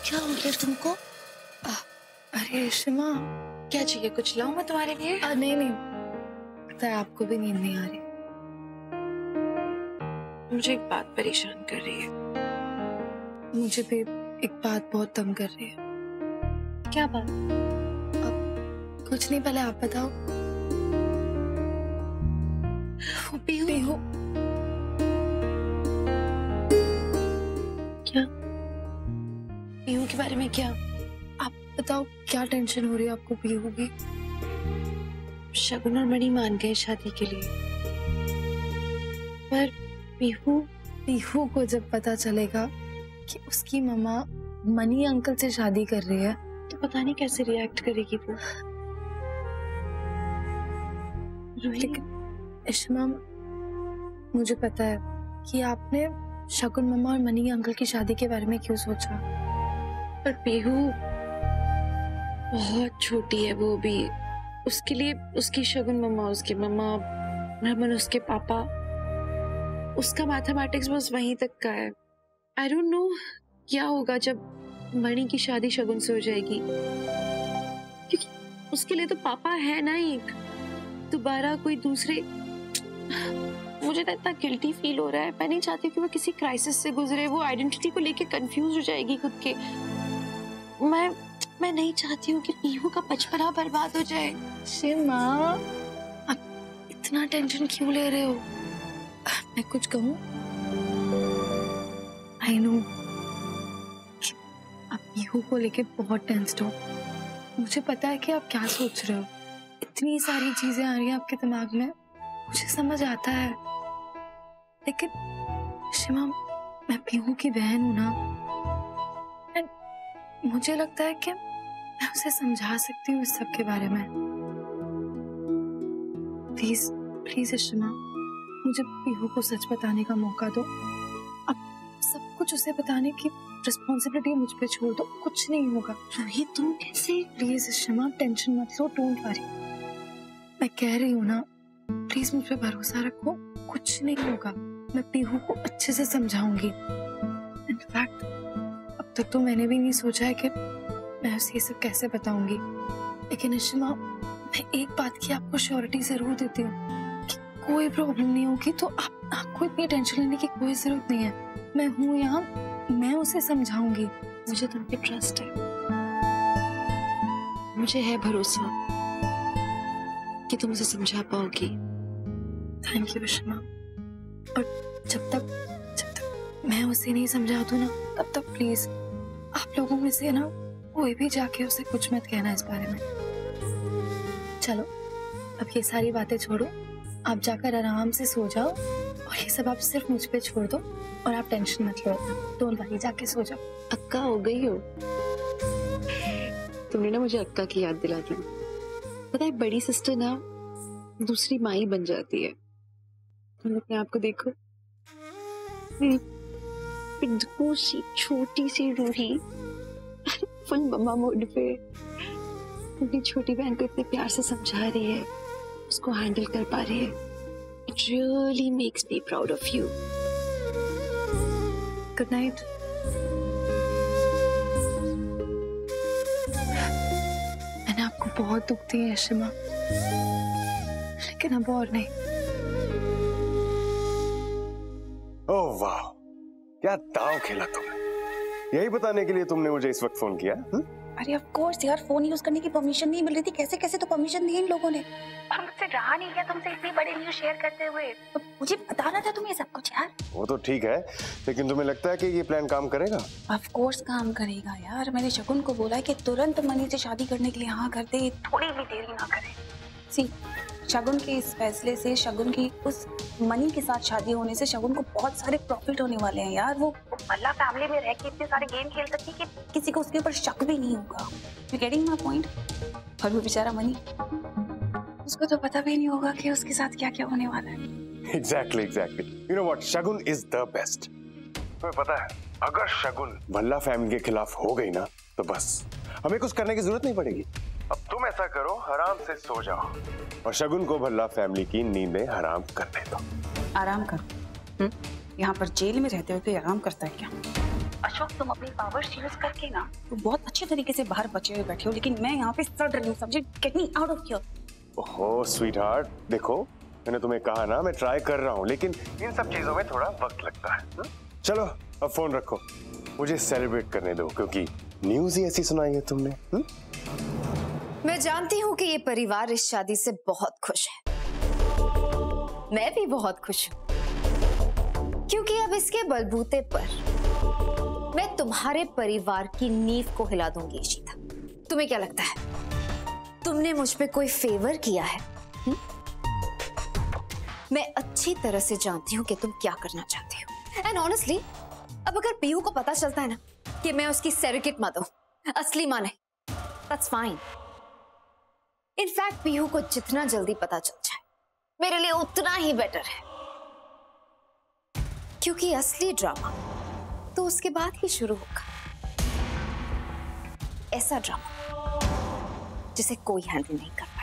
क्या हो गया तुमको? अरे शिमा, क्या चाहिए? कुछ लाऊं मैं तुम्हारे लिए? नहीं नहीं, पता है आपको भी नींद नहीं आ रही। मुझे एक बात परेशान कर रही है। मुझे भी एक बात बहुत तंग कर रही है। क्या बात? कुछ नहीं, पहले आप बताओ। पीहू। क्या? पीहू के बारे में क्या? आप बताओ, क्या टेंशन हो रही है आपको पीहू की? शगुन और मणि मान गए शादी के लिए, पर पीहू को जब पता चलेगा कि उसकी मम्मा मनी अंकल से शादी कर रही है तो पता नहीं कैसे रिएक्ट करेगी वो। लेकिन इश्मा, मुझे पता है कि आपने शगुन मम्मा और मनी अंकल की शादी के बारे में क्यों सोचा। पर पीहू बहुत छोटी है वो भी। उसके लिए उसकी शगुन मम्मा, उसके मम्मा, रमन उसके पापा, उसका मैथमेटिक्स बस वहीं तक का है। आई डोंट नो क्या होगा जब मणि की शादी शगुन से हो जाएगी, क्योंकि उसके लिए तो पापा है ना एक, दोबारा कोई दूसरे। मुझे तो इतना गिल्टी फील हो रहा है। मैं नहीं चाहती कि वो किसी क्राइसिस से गुजरे, वो आइडेंटिटी को लेके कंफ्यूज हो जाएगी खुद के। मैं नहीं चाहती हूँ कि पीहू का बचपना बर्बाद हो जाए। शिमा, आप इतना टेंशन क्यों ले रहे हो? मैं कुछ कहूँ? आई नो आप पीहू को लेके बहुत टेंस्ड हो। मुझे पता है कि आप क्या सोच रहे हो। इतनी सारी चीजें आ रही हैं आपके दिमाग में, मुझे समझ आता है। लेकिन शिमा, मैं पीहू की बहन हूं ना, मुझे लगता है कि मैं उसे समझा सकती हूँ इस सब के बारे में। प्लीज प्लीज शिमा, मुझे पीहू को सच बताने का मौका दो। अब सब कुछ उसे बताने की रिस्पॉन्सिबिलिटी मुझ पे छोड़ दो, कुछ नहीं होगा। रोहित, तुम कैसे? प्लीज शिमा, टेंशन मत लो, डोंट वरी। मैं कह रही हूँ ना, प्लीज मुझ पे भरोसा रखो, कुछ नहीं होगा। मैं पीहू को अच्छे से समझाऊंगी। इनफैक्ट अब तक तो मैंने भी नहीं सोचा है कि मैं उसे ये सब कैसे बताऊंगी। लेकिन इशिमा, मैं एक बात की आपको श्योरिटी जरूर देती हूँ कि कोई प्रॉब्लम नहीं होगी, तो आपको इतनी टेंशन लेने की कोई जरूरत नहीं है। मैं हूँ यहाँ, मैं उसे समझाऊंगी। मुझे तुम पे ट्रस्ट है, मुझे है भरोसा कि तुम उसे समझा पाओगी। Thank you Ishima. और जब तक मैं उसे नहीं समझा दूँ ना, तब तक प्लीज आप लोगों में से ना कोई भी जाके उसे कुछ मत कहना इस बारे में। चलो अब ये सारी बातें छोड़ो, आप जाकर आराम से सो जाओ, और ये सब आप सिर्फ मुझ पे छोड़ दो, और आप टेंशन मत लो। डोंट वरी, जाके सो जाओ। अक्का हो गई हो तुमने ना, मुझे अक्का की याद दिला दी। पता है, बड़ी सिस्टर ना दूसरी माँ ही बन जाती है। तुम अपने आप को देखो, पिंडू सी छोटी सी रूही फुल मम्मा मोड पे अपनी छोटी बहन को इतने प्यार से समझा रही है, उसको हैंडल कर पा रही है। It really makes me proud of you. Good night. मैंने आपको बहुत दुख दिया है शिमा, लेकिन अब और नहीं। ओह वाह, क्या दांव खेला तुमने। यही बताने के लिए तुमने मुझे इस वक्त फोन किया? अरे ऑफ कोर्स यार, फोन यूज करने की परमिशन नहीं मिल रही थी। कैसे कैसे तो परमिशन दी इन लोगों ने, और मुझसे रहा नहीं गया तुमसे इतनी बड़ी न्यूज़ शेयर करते हुए। तो मुझे बताना था तुम्हें सब कुछ यार। वो तो ठीक है, लेकिन तुम्हें लगता है कि ये प्लान काम करेगा? ऑफ कोर्स काम करेगा यार। मैंने शगुन को बोला है कि तुरंत मनी से शादी करने के लिए हाँ कर दे, थोड़ी भी देरी ना करे। सी, शगुन के इस फैसले से, शगुन की उस मनी के साथ शादी होने से शगुन को बहुत सारे प्रॉफिट होने वाले हैं यार। वो मल्ला फैमिली में रह के इतने सारे गेम खेल सकती है कि किसी को उसके ऊपर शक भी नहीं होगा। You getting my point? और वो बेचारा मनी, उसको तो पता भी नहीं होगा कि उसके साथ क्या क्या होने वाला है। Exactly. You know what, Shagun is the best. तुम्हें पता है, अगर शगुन भल्ला फैमिली के खिलाफ हो गई ना, तो बस हमें कुछ करने की जरूरत नहीं पड़ेगी। अब तुम ऐसा करो, आराम से सो जाओ और शगुन को भल्ला फैमिली की नींदें हराम करने दो। आराम करो? यहाँ पर जेल में रहते हुए कोई आराम करता है क्या? अशोक तुम अपनी पावर्स यूज करके ना तुम बहुत अच्छे तरीके से बाहर बचे हुए बैठे हो, लेकिन मैं यहाँ पे सड़ रही हूँ, समझे? Get me out of here. ओहो स्वीट हार्ट, देखो मैंने तुम्हें कहा ना मैं ट्राई कर रहा हूँ, लेकिन इन सब चीजों में थोड़ा वक्त लगता है। चलो अब फोन रखो, मुझे सेलिब्रेट करने दो, क्योंकि न्यूज़ ही ऐसी सुनाई है तुमने। मैं जानती हूँ कि ये परिवार इस शादी से बहुत खुश है। मैं भी बहुत खुश हूँ, क्योंकि अब इसके बलबूते पर मैं तुम्हारे परिवार की नींव को हिला दूंगी। इशिता, तुम्हें क्या लगता है तुमने मुझ पे कोई फेवर किया है? मैं अच्छी तरह से जानती हूँ कि तुम क्या करना चाहती हो। एंड ऑनेस्टली अब अगर पीहू को पता चलता है ना कि मैं उसकी सरोगेट माँ हूं, असली माँ नहीं, दैट्स फाइन। इनफैक्ट पीहू को जितना जल्दी पता चल जाए मेरे लिए उतना ही बेटर है, क्योंकि असली ड्रामा तो उसके बाद ही शुरू होगा। ऐसा ड्रामा जिसे कोई हैंडल नहीं कर पाएगा।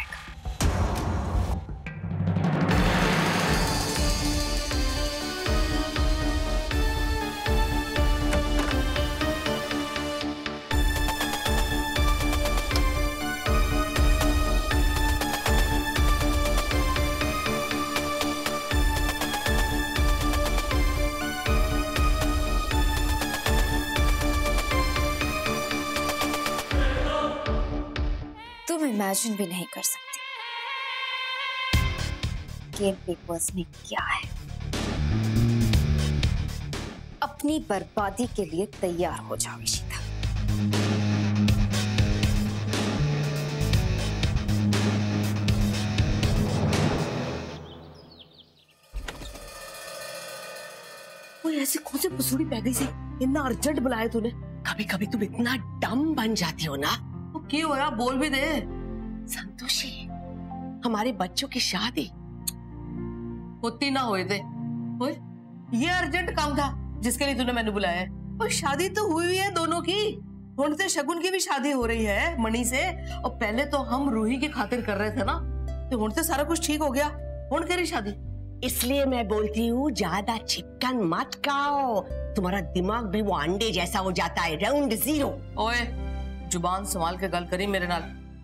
तुम इमेजिन भी नहीं कर सकती कि बिग बॉस में क्या है। अपनी बर्बादी के लिए तैयार हो जाओ इशिता। कोई ऐसी कौन सी पसूड़ी पै गई सी, इतना अर्जेंट बुलाया तूने? कभी कभी तुम इतना डम बन जाती हो ना। तो क्यों होया, बोल भी दे। संतोषी, हमारे बच्चों की शादी होती ना होए थे, होए? ये अर्जेंट काम था जिसके लिए तूने मैंने बुलाया है। और शादी तो हुई है दोनों की, हुण से शगुन की भी शादी हो रही है मणि से। और पहले तो हम रूही की खातिर कर रहे थे ना, तो हुण से सारा कुछ ठीक हो गया, हुण करी शादी। इसलिए मैं बोलती हूँ ज्यादा चिकन मत खाओ, तुम्हारा दिमाग भी वो अंडे जैसा हो जाता है, राउंड जीरो। ओए जुबान संभाल के गल करी मेरे नाल,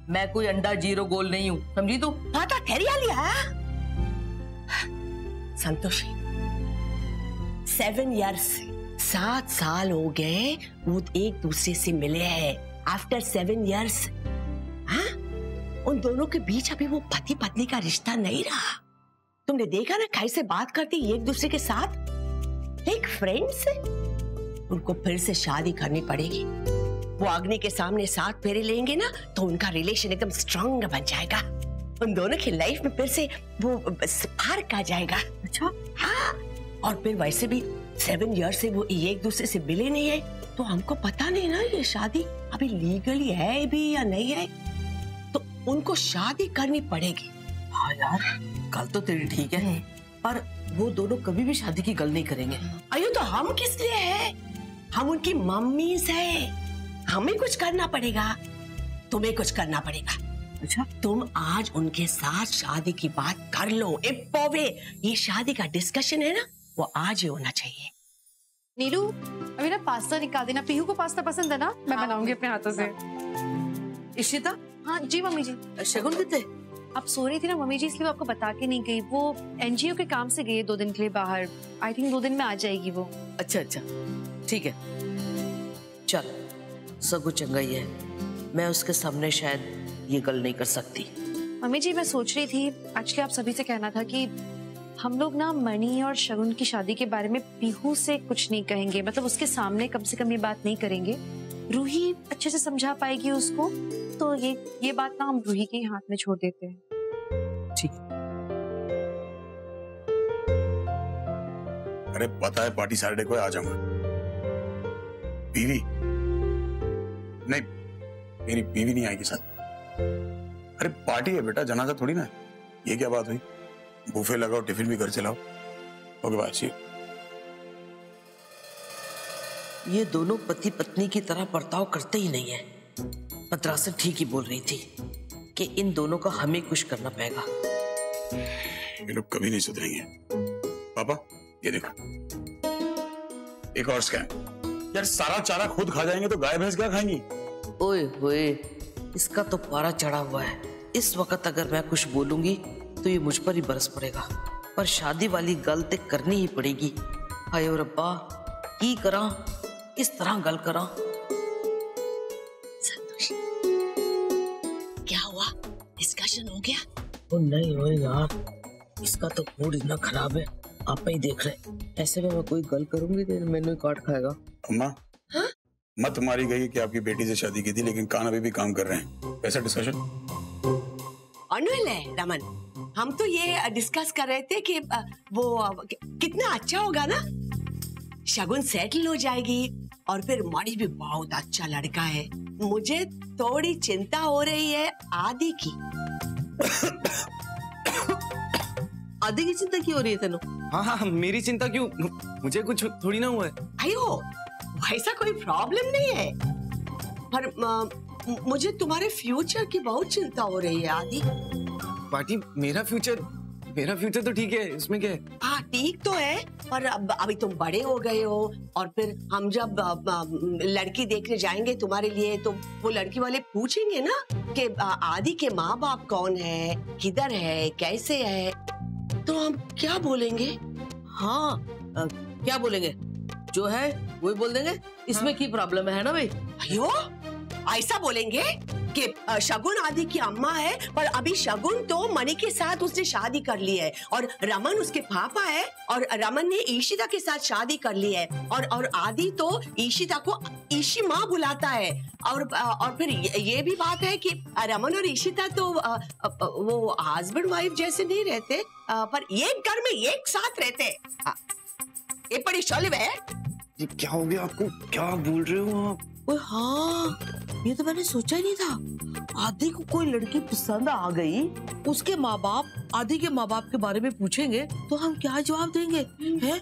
मैं कोई अंडा जीरो गोल नहीं हूँ, समझी तू? पता तेरी लिया संतोषी, 7 years 7 साल हो गए वो एक दूसरे से मिले हैं। आफ्टर 7 years हाँ, उन दोनों के बीच अभी वो पति पत्नी का रिश्ता नहीं रहा। तुमने देखा ना कैसे बात करती एक दूसरे के साथ, एक फ्रेंड से। उनको फिर से शादी करनी पड़ेगी। वो अग्नि के सामने 7 फेरे लेंगे ना, तो उनका रिलेशन एकदम स्ट्रांग बन जाएगा। उन दोनों की लाइफ में फिर से वो स्पार्क आ जाएगा। अच्छा हाँ, और फिर वैसे भी 7 years से वो एक दूसरे से मिले नहीं है, तो हमको पता नहीं ना ये शादी अभी लीगली है भी या नहीं है, तो उनको शादी करनी पड़ेगी। हाँ यार, गल तो तेरी ठीक है, पर वो दोनों कभी भी शादी की गल नहीं करेंगे। अयो तो हम किस लिए है? हम उनकी मम्मीज है, हमें कुछ करना पड़ेगा, तुम्हें कुछ करना पड़ेगा। अच्छा, तुम आज उनके साथ शादी की बात कर लो। इप्पोवे, ये शादी का डिस्कशन है ना, वो आज ही होना चाहिए। नीलू, अभी ना पास्ता निकाल देना। पीहू को पास्ता पसंद है ना, मैं बनाऊंगी अपने हाथों से। इशिता? हाँ जी मम्मी जी। शगुन कितने? आप सो रही थी ना मम्मी जी, इसलिए आपको बता के नहीं गई। वो एनजीओ के काम से गई है 2 दिन के लिए बाहर। आई थिंक 2 दिन में आ जाएगी वो। अच्छा अच्छा, ठीक है, चल सब चंगा ही है। मैं उसके सामने शायद ये गल नहीं कर सकती। मम्मी जी मैं सोच रही थी एक्चुअली आप सभी से कहना था कि हम लोग ना मणि और शगुन की शादी के बारे में पीहू से कुछ नहीं कहेंगे, मतलब उसके सामने कम से कम ये बात नहीं करेंगे। रूही अच्छे से समझा पाएगी उसको, तो ये बात ना हम रूही के ही हाथ में छोड़ देते हैं। ठीक। अरे पता है पार्टी सैटरडे को आ जाऊंगा। बीवी नहीं, मेरी बीवी नहीं आएगी साथ। अरे पार्टी है बेटा, जनाजा थोड़ी ना है। ये क्या बात हुई? बुफे लगाओ, टिफिन भी घर चलाओ। Okay bye, see you. ये दोनों पति पत्नी की तरह बर्ताव करते ही नहीं है। पतरासन ठीक ही बोल रही थी कि इन दोनों का हमें कुछ करना पड़ेगा। ये लोग कभी नहीं सुधरेंगे। पापा ये देखो, एक और स्कैम। यार सारा चारा खुद खा जाएंगे तो गाय भैंस क्या खाएंगी? ओए होए, इसका तो पारा चढ़ा हुआ है। इस वक्त अगर मैं कुछ बोलूंगी तो ये मुझ पर ही बरस पड़ेगा, पर शादी वाली गल ते करनी ही पड़ेगी। हाय रब्बा, की करा, किस तरह गल करा। संतोष, क्या हुआ? डिस्कशन हो गया? ओ नहीं हो यार, इसका तो मूड इतना खराब है, आप ही देख रहे। ऐसे में मैं कोई गल करूंगी तो मैंने काट खाएगा। अम्मा, मत मारी गई कि आपकी बेटी से शादी की थी, लेकिन कान अभी भी काम कर रहे हैं। कैसा डिस्कशन? अनुल है रमन, हम तो ये डिस्कस कर रहे थे कि वो कितना अच्छा होगा ना, शगुन सेटल हो जाएगी और फिर मणि भी बहुत अच्छा लड़का है। मुझे थोड़ी चिंता हो रही है आदि की। आदि की चिंता क्यों हो रही है तेनो? हाँ, मेरी चिंता क्यों? मुझे कुछ थोड़ी ना हुआ है। अयो, वैसा कोई प्रॉब्लम नहीं है, पर मुझे तुम्हारे फ्यूचर की बहुत चिंता हो रही है आदि। पार्टी, मेरा फ्यूचर तो ठीक है, इसमें क्या है? हाँ ठीक तो है, पर अभी तुम बड़े हो गए हो, और फिर हम जब लड़की देखने जाएंगे तुम्हारे लिए तो वो लड़की वाले पूछेंगे ना कि आदि के माँ बाप कौन है, किधर है, कैसे है, तो हम क्या बोलेंगे? हाँ, क्या बोलेंगे? जो है वही बोल देंगे। इसमें की प्रॉब्लम है ना भाई? अयो, ऐसा बोलेंगे कि शगुन आदि की अम्मा है, पर अभी शगुन तो मणि के साथ उसने शादी कर ली है, और रमन उसके पापा है, और रमन ने ईशिता के साथ शादी कर ली है, और आदि तो ईशिता को ईशी माँ बुलाता है, और फिर ये भी बात है कि रमन और ईशिता तो वो हस्बैंड वाइफ जैसे नहीं रहते, पर एक घर में एक साथ रहते। ये बड़ी शौलिव है। ये क्या हो गया आपको? क्या बोल रहे हो आप? हाँ, ये तो मैंने सोचा ही नहीं था। आदि को कोई लड़की पसंद आ गई, उसके माँ बाप आदि के माँ बाप के बारे में पूछेंगे तो हम क्या जवाब देंगे? हैं?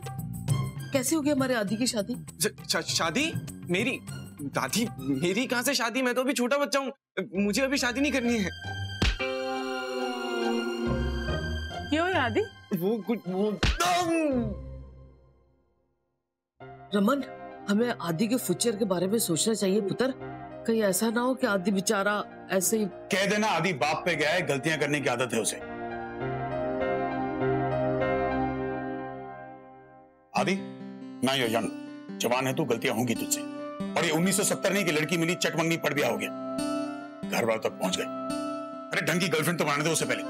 कैसे हो गई हमारे आदि की शादी? शादी? मेरी? दादी, मेरी कहाँ से शादी? मैं तो अभी छोटा बच्चा हूँ, मुझे अभी शादी नहीं करनी है। क्यों आदि? वो रमन, हमें आदि के फ्यूचर के बारे में सोचना चाहिए पुत्र। कहीं ऐसा ना हो कि आदि बेचारा ऐसे ही कह देना आदि बाप पे गया है, गलतियां करने की आदत है उसे। आदि, ना यू यंग, जवान है तू, गलतियां होंगी तुझसे। और ये 1970 नहीं कि लड़की मिली चटमंगनी पड़ गया हो गया, घर वालों तक पहुंच गए। अरे ढंग की गर्लफ्रेंड तो बनाने दो उससे पहले।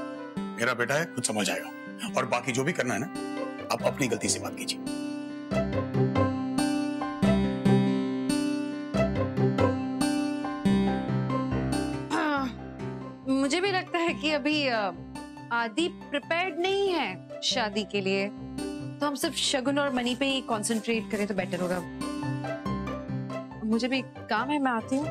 मेरा बेटा है, खुद समझ आएगा, और बाकी जो भी करना है ना, आप अपनी गलती से बात कीजिए। मुझे भी लगता है कि अभी आदि प्रिपेयर्ड नहीं है शादी के लिए, तो हम सिर्फ शगुन और मनी पे ही कंसंट्रेट करें तो बेटर होगा। मुझे भी काम है, मैं आती हूँ।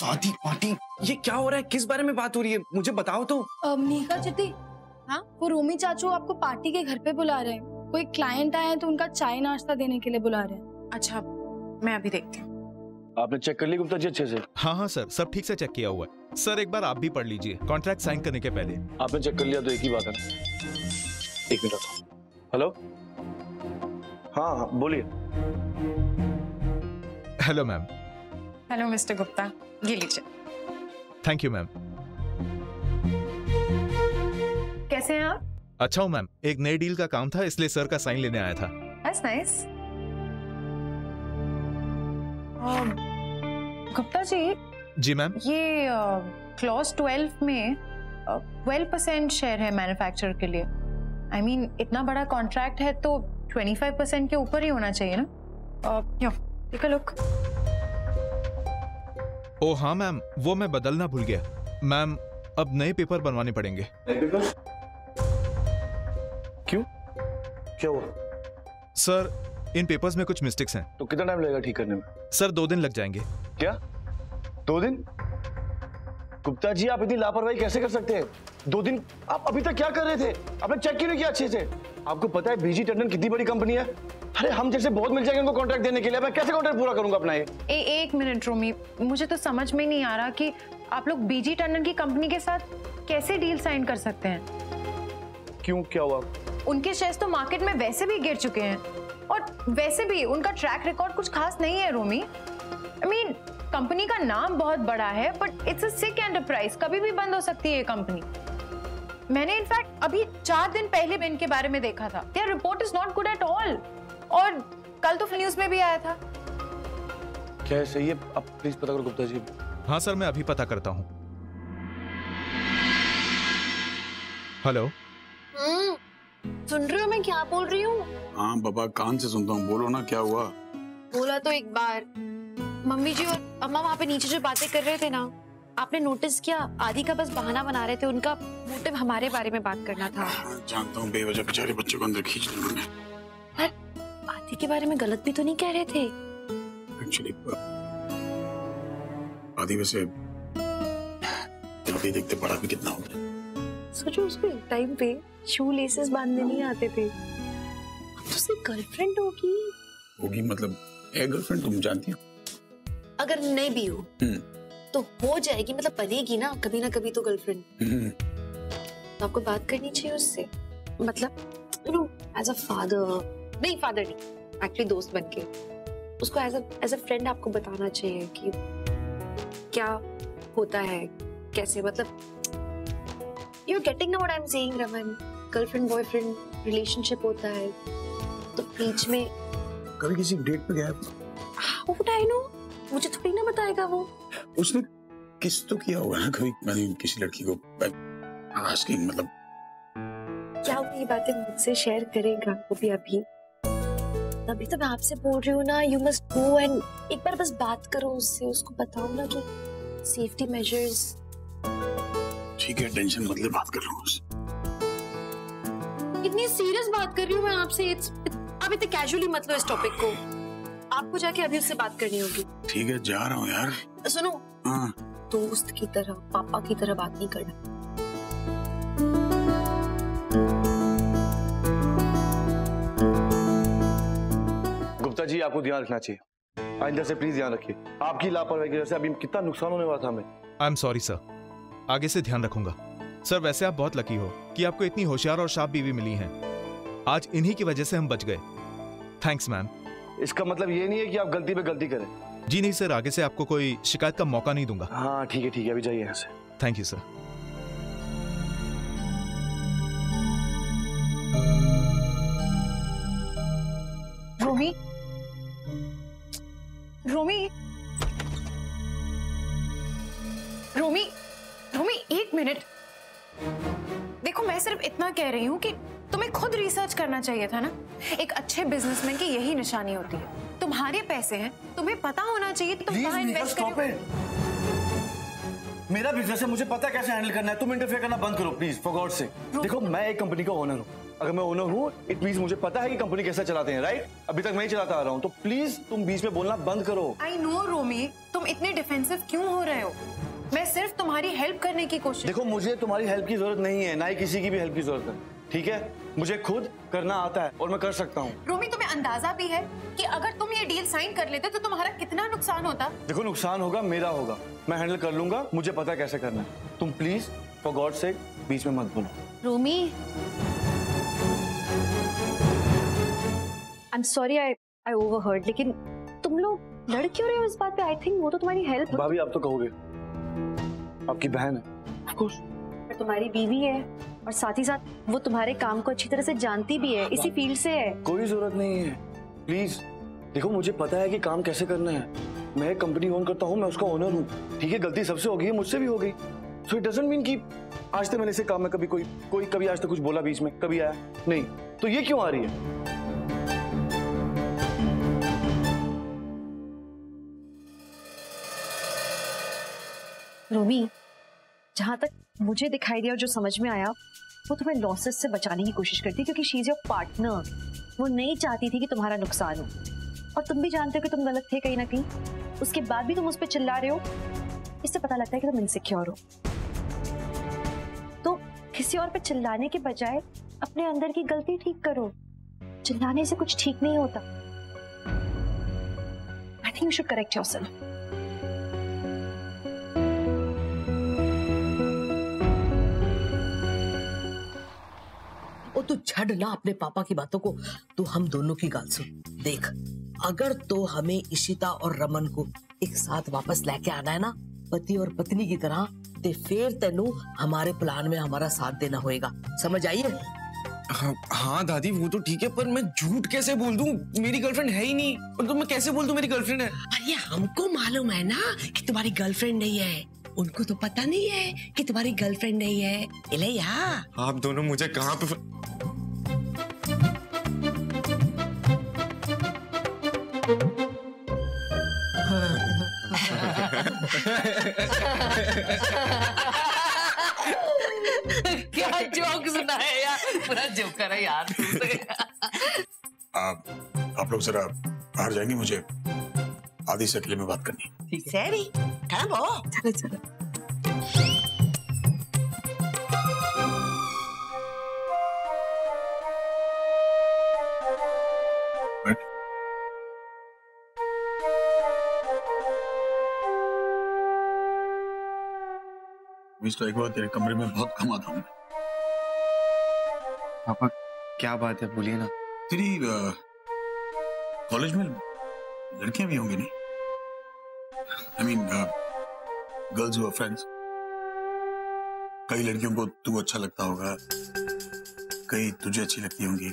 दादी, पार्टी, ये क्या हो रहा है? किस बारे में बात हो रही है? मुझे बताओ तो। मेघा चिट्ठी, हाँ, वो रोमी चाचू आपको पार्टी के घर पे बुला रहे हैं। कोई क्लाइंट आए हैं तो उनका चाय नाश्ता देने के लिए बुला रहे हैं। अच्छा, मैं अभी देखती हूँ। आपने चेक कर ली गुप्ता जी अच्छे से? हाँ सर, सब ठीक से चेक किया हुआ है। सर एक बार आप भी पढ़ लीजिए, कॉन्ट्रैक्ट साइन करने के पहले। आपने चेक कर लिया तो एक ही बात है ना। एक मिनट। हेलो, हाँ बोलिए। Hello ma'am. Hello mister Gupta, ये लीजिए। Thank you ma'am. कैसे हैं आप? अच्छा हूँ मैम, एक नई डील का काम था इसलिए सर का साइन लेने आया था। That's nice. गुप्ता जी। जी मैम। ये क्लॉज 12 में 12% शेयर है मैन्युफैक्चरर के लिए। I mean, इतना बड़ा कॉन्ट्रैक्ट है तो 25% के ऊपर ही होना चाहिए ना। Take a look. ओ हाँ मैम, वो मैं बदलना भूल गया। मैम अब नए पेपर बनवाने पड़ेंगे। क्यों? क्या हुआ? सर इन पेपर्स में कुछ मिस्टेक्स हैं। तो कितना टाइम लगेगा ठीक करने में? सर 2 दिन लग जाएंगे। क्या 2 दिन? गुप्ता जी आप इतनी लापरवाही कैसे कर सकते हैं? 2 दिन? आप अभी तक क्या कर रहे थे? आपने चेक क्यों नहीं किया अच्छे से? आपको पता है बीजी टंडन कितनी बड़ी कंपनी है? अरे हम जैसे बहुत मिल जाएंगे उनको कॉन्ट्रैक्ट देने के लिए, मैं कैसे कॉन्ट्रैक्ट पूरा करूंगा अपना? ये एक मिनट रोमी, मुझे तो समझ में नहीं आ रहा कि आप लोग बीजी टंडन की कंपनी के साथ कैसे डील साइन कर सकते हैं। क्यों, क्या हुआ? उनके शेयर्स तो मार्केट में वैसे भी गिर चुके हैं और वैसे भी उनका ट्रैक रिकॉर्ड कुछ खास नहीं है रोमी। आई मीन कंपनी का नाम बहुत बड़ा है but it's a sick enterprise, कभी भी बंद हो सकती है ये कंपनी। मैंने इनफैक्ट अभी 4 दिन पहले भी इनके बारे में देखा था। There report is not good at all और कल तो न्यूज में भी आया था। क्या है सही है? आप प्लीज पता करो गुप्ता जी। हाँ सर, मैं अभी पता करता हूँ। हेलो, सुन रहे हो मैं क्या बोल रही हूँ? हाँ बाबा, कान से सुनता हूँ, बोलो ना क्या हुआ। बोला तो एक बार। मम्मी जी और अम्मा वहाँ पे नीचे जो बातें कर रहे थे ना, आपने नोटिस किया? आदि का बस बहाना बना रहे थे, उनका मोटिव हमारे बारे में बात करना था। जानता हूँ, बेवजह बेचारे बच्चे को अंदर खींच लिया उन्होंने। पर आदि के बारे में गलत भी तो नहीं कह रहे थे। एक्चुअली आदि वैसे देखते देखते बड़ा भी कितना हो गया। सोचो उसको एक टाइम पे शू लेसेस बांधने नहीं आते थे, अब तो उसकी गर्लफ्रेंड होगी। मतलब है गर्लफ्रेंड, तुम जानती हो? अगर नहीं भी हो तो हो जाएगी, मतलब बनेगी ना कभी तो गर्लफ्रेंड। तो आपको बात करनी चाहिए उससे, मतलब you know as a father नहीं, एक्चुअली दोस्त बनके उसको एज अ फ्रेंड आपको बताना चाहिए कि क्या होता है, कैसे, मतलब you getting know what I am saying Raman. Girlfriend boyfriend relationship होता है तो बीच में कभी किसी डेट पे गया? How would I know? मुझे थोड़ी ना बताएगा वो। उसने किस तो किया होगा ना कभी, मैंने किसी लड़की को आस्किंग, मतलब क्या वो ये बातें मुझसे शेयर करेगा वो भी अभी? तभी तो मैं आपसे बोल रही हूँ ना, यू मस्ट गो एंड एक बार बस बात करो उससे, उसको बताओ ना कि सेफ्टी मेजर्स। ठीक है, टेंशन मत ले, बात कर लूंगा उससे। इतनी सीरियस बात कर रही हूँ मैं आपसे, अब इतने कैजुअली मत लो इस टॉपिक को। आपको जाके अभी उससे बात करनी होगी। ठीक है, जा रहा हूँ यार। सुनो, हाँ, दोस्त की तरह, पापा की तरह बात नहीं करना। गुप्ता जी, आपको ध्यान रखना चाहिए, आइंदा से प्लीज ध्यान रखिए। आपकी लापरवाही की वजह से अभी कितना नुकसान होने वाला था हमें। आई एम सॉरी सर, आगे से ध्यान रखूंगा। सर वैसे आप बहुत लकी हो कि आपको इतनी होशियार और शार्प बीवी मिली है। आज इन्हीं की वजह से हम बच गए। Thanks ma'am. इसका मतलब ये नहीं है कि आप गलती पे गलती करें। जी नहीं सर, आगे से आपको कोई शिकायत का मौका नहीं दूंगा। हाँ ठीक है, अभी जाइए यहाँ से। Thank you sir. Romi, Romi, Romi, Romi, एक मिनट। देखो, मैं सिर्फ इतना कह रही हूँ कि तुम्हें खुद रिसर्च करना चाहिए था ना। एक अच्छे बिजनेसमैन की यही निशानी होती है। तुम्हारे पैसे हैं, तुम्हें पता होना चाहिए तुम कहाँ इन्वेस्ट करोगे। मेरा बिजनेस है, मुझे पता है कैसे हैंडल करना है। तुम इंटरफेयर करना बंद करो प्लीज, फॉर गॉड से। देखो, मैं एक कंपनी का ओनर हूँ। अगर मैं ओनर हूँ, इट मींस मुझे पता है कि कंपनी कैसे चलाते हैं, राइट? अभी तक मैं ही चलाता आ रहा हूँ, तो प्लीज तुम बीच में बोलना बंद करो। आई नो रोमी, तुम इतने डिफेंसिव क्यों हो रहे हो? मैं सिर्फ तुम्हारी हेल्प करने की कोशिश। देखो, मुझे तुम्हारी हेल्प की जरूरत नहीं है, ना ही किसी की भी हेल्प की जरूरत है, ठीक है? मुझे खुद करना आता है और मैं कर सकता हूँ। रोमी, तुम्हें अंदाजा भी है कि अगर तुम ये डील साइन कर लेते तो तुम्हारा कितना नुकसान होता? देखो, नुकसान होगा, मेरा होगा, मैं हैंडल कर लूंगा, मुझे पता है कैसे करना है। तुम प्लीज फॉर गॉड से बीच में मत बोलो। Romi, I am sorry, I overheard, लेकिन तुम लोग लड़ क्यों रहे हो इस बात पे? आई थिंक वो तो तुम्हारी हेल्प। भाभी, आप तो कहोगे, आपकी बहन है, ऑफ कोर्स। तुम्हारी बीवी है और साथ ही साथ वो तुम्हारे काम को अच्छी तरह से जानती भी है, इसी फील्ड से है। कोई जरूरत नहीं है, प्लीज। देखो, मुझे पता है कि काम कैसे करना है। मैं एक कंपनी ओन करता हूँ, मैं उसका ओनर हूँ, ठीक है? गलती सबसे हो गई है, मुझसे भी हो गई। सो इट डजंट मीन कि आज तक मैंने इसे काम में कभी कोई कभी आज तक कुछ बोला बीच में, कभी आया नहीं, तो ये क्यों आ रही है? रोमी, जहां तक मुझे दिखाई दिया और जो समझ में आया, वो तुम्हें लॉसेस से बचाने की कोशिश करती, क्योंकि शी इज योर पार्टनर। वो नहीं चाहती थी कि तुम्हारा नुकसान हो, और तुम भी जानते हो कि तुम गलत थे कहीं ना कहीं। उसके बाद भी तुम उस पर चिल्ला रहे हो, इससे पता लगता है कि तुम इनसिक्योर हो। तो किसी और पे चिल्लाने के बजाय अपने अंदर की गलती ठीक करो। चिल्लाने से कुछ ठीक नहीं होता। I think you should correct yourself. और तू छड़ ना अपने पापा की बातों को। तू हम दोनों की गाल सुन। देख, अगर तो हमें इशिता और रमन को एक साथ वापस लेके आना है ना, पति और पत्नी की तरह, ते फिर तेनू हमारे प्लान में हमारा साथ देना होएगा। समझ आइए? हाँ दादी, वो तो ठीक है, पर मैं झूठ कैसे बोल दूं? मेरी गर्लफ्रेंड है ही नहीं। और तो मैं कैसे बोल दूं मेरी गर्लफ्रेंड है? अरे हमको मालूम है ना कि तुम्हारी गर्लफ्रेंड नहीं है, उनको तो पता नहीं है कि तुम्हारी गर्लफ्रेंड नहीं है। इलैया, आप दोनों मुझे कहाँ पे क्या जोक सुना है यार, पूरा जोकर है यार। आप लोग जरा बाहर जाएंगे, मुझे आदि से अकेले में बात करनी है। ठीक है री, चलो चलो। मिस्टर, एक बार तेरे कमरे में बहुत कम आता हूँ। पापा क्या बात है, बोलिए ना। तेरी कॉलेज में लड़कियां भी होंगी नहीं? I mean girls who are friends. कई लड़कियों को तू अच्छा लगता होगा, कई तुझे अच्छी लगती होंगी।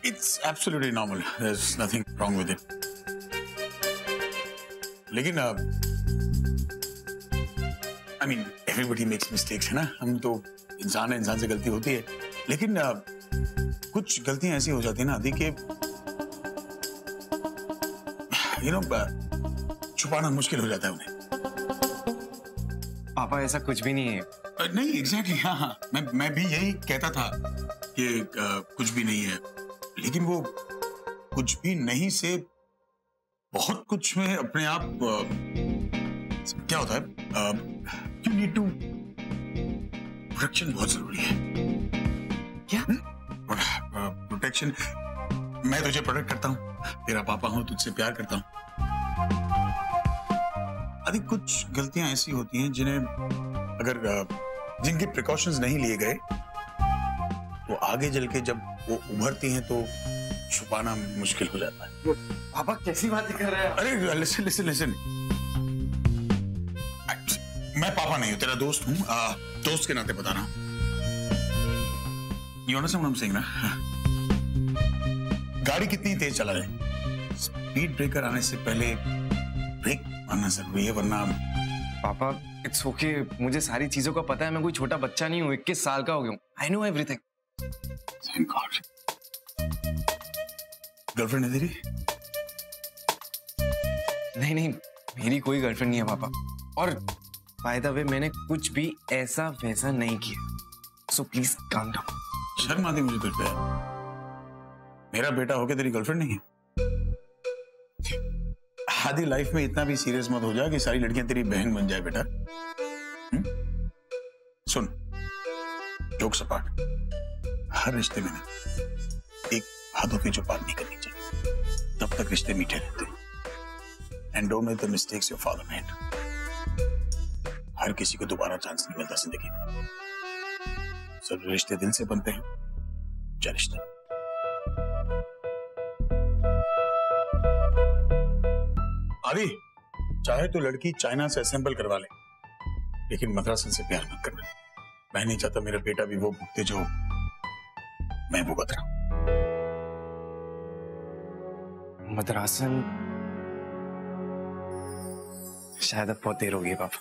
It's absolutely normal, there is nothing wrong with it. लेकिन I mean everybody makes mistakes, है ना? हम तो इंसान है, इंसान से गलती होती है। लेकिन कुछ गलतियां ऐसी हो जाती है ना आदि के छुपाना मुश्किल हो जाता है उन्हें। पापा ऐसा कुछ भी नहीं है। नहीं, एग्जैक्टली, हाँ, मैं भी यही कहता था कि कुछ भी नहीं है। लेकिन वो कुछ भी नहीं से बहुत कुछ में अपने आप क्या होता है, यू नीड टू प्रोटेक्शन बहुत जरूरी है। क्या प्रोटेक्शन? मैं तुझे प्रोटेक्ट करता हूँ, तेरा पापा हूँ, तुझसे प्यार करता हूँ। आदि कुछ गलतियां ऐसी होती हैं जिन्हें अगर जिनके प्रिकॉशंस नहीं लिए गए तो आगे चल के जब वो उभरती हैं तो छुपाना मुश्किल हो जाता है। पापा कैसी बातें कर रहे हैं? अरे लिसन लिसन लिसन, मैं पापा नहीं हूं, तेरा दोस्त हूं, दोस्त के नाते बता रहा हूं। You understand what I am saying ना? गाड़ी कितनी तेज चला रहे, स्पीड ब्रेकर आने से पहले ब्रेक मारना जरूरी है, वरना। पापा इट्स ओके, मुझे सारी चीजों का पता है। मैं कोई छोटा बच्चा नहीं हूँ, 21 साल का हो गया हूँ। I know everything. Thank God. Girlfriend है तेरी? नहीं नहीं, मेरी कोई गर्लफ्रेंड नहीं है पापा। और बाय द वे, मैंने कुछ भी ऐसा वैसा नहीं किया। So please calm down. शर्म आती मुझे तुझ पे। मेरा बेटा होके तेरी गर्लफ्रेंड नहीं है? आदि लाइफ में इतना भी सीरियस मत हो जा कि सारी लड़कियां तेरी बहन बन जाए बेटा। सुन, जोक सपाट, हर रिश्ते में एक हाथों की जो बात नहीं करनी चाहिए, तब तक रिश्ते मीठे रहते हैं। And don't make the mistakes your father made. हर किसी को दोबारा चांस नहीं मिलता जिंदगी में। सब रिश्ते दिल से बनते हैं, क्या रिश्ते। आदि, चाहे तो लड़की चाइना से असेंबल करवा ले, लेकिन मद्रासन से प्यार मत करना। मैं नहीं चाहता मेरा बेटा भी वो भुगते जो मैं भुगत रहा हूं। मद्रासन? शायद अब बहुत देर हो गई पापा।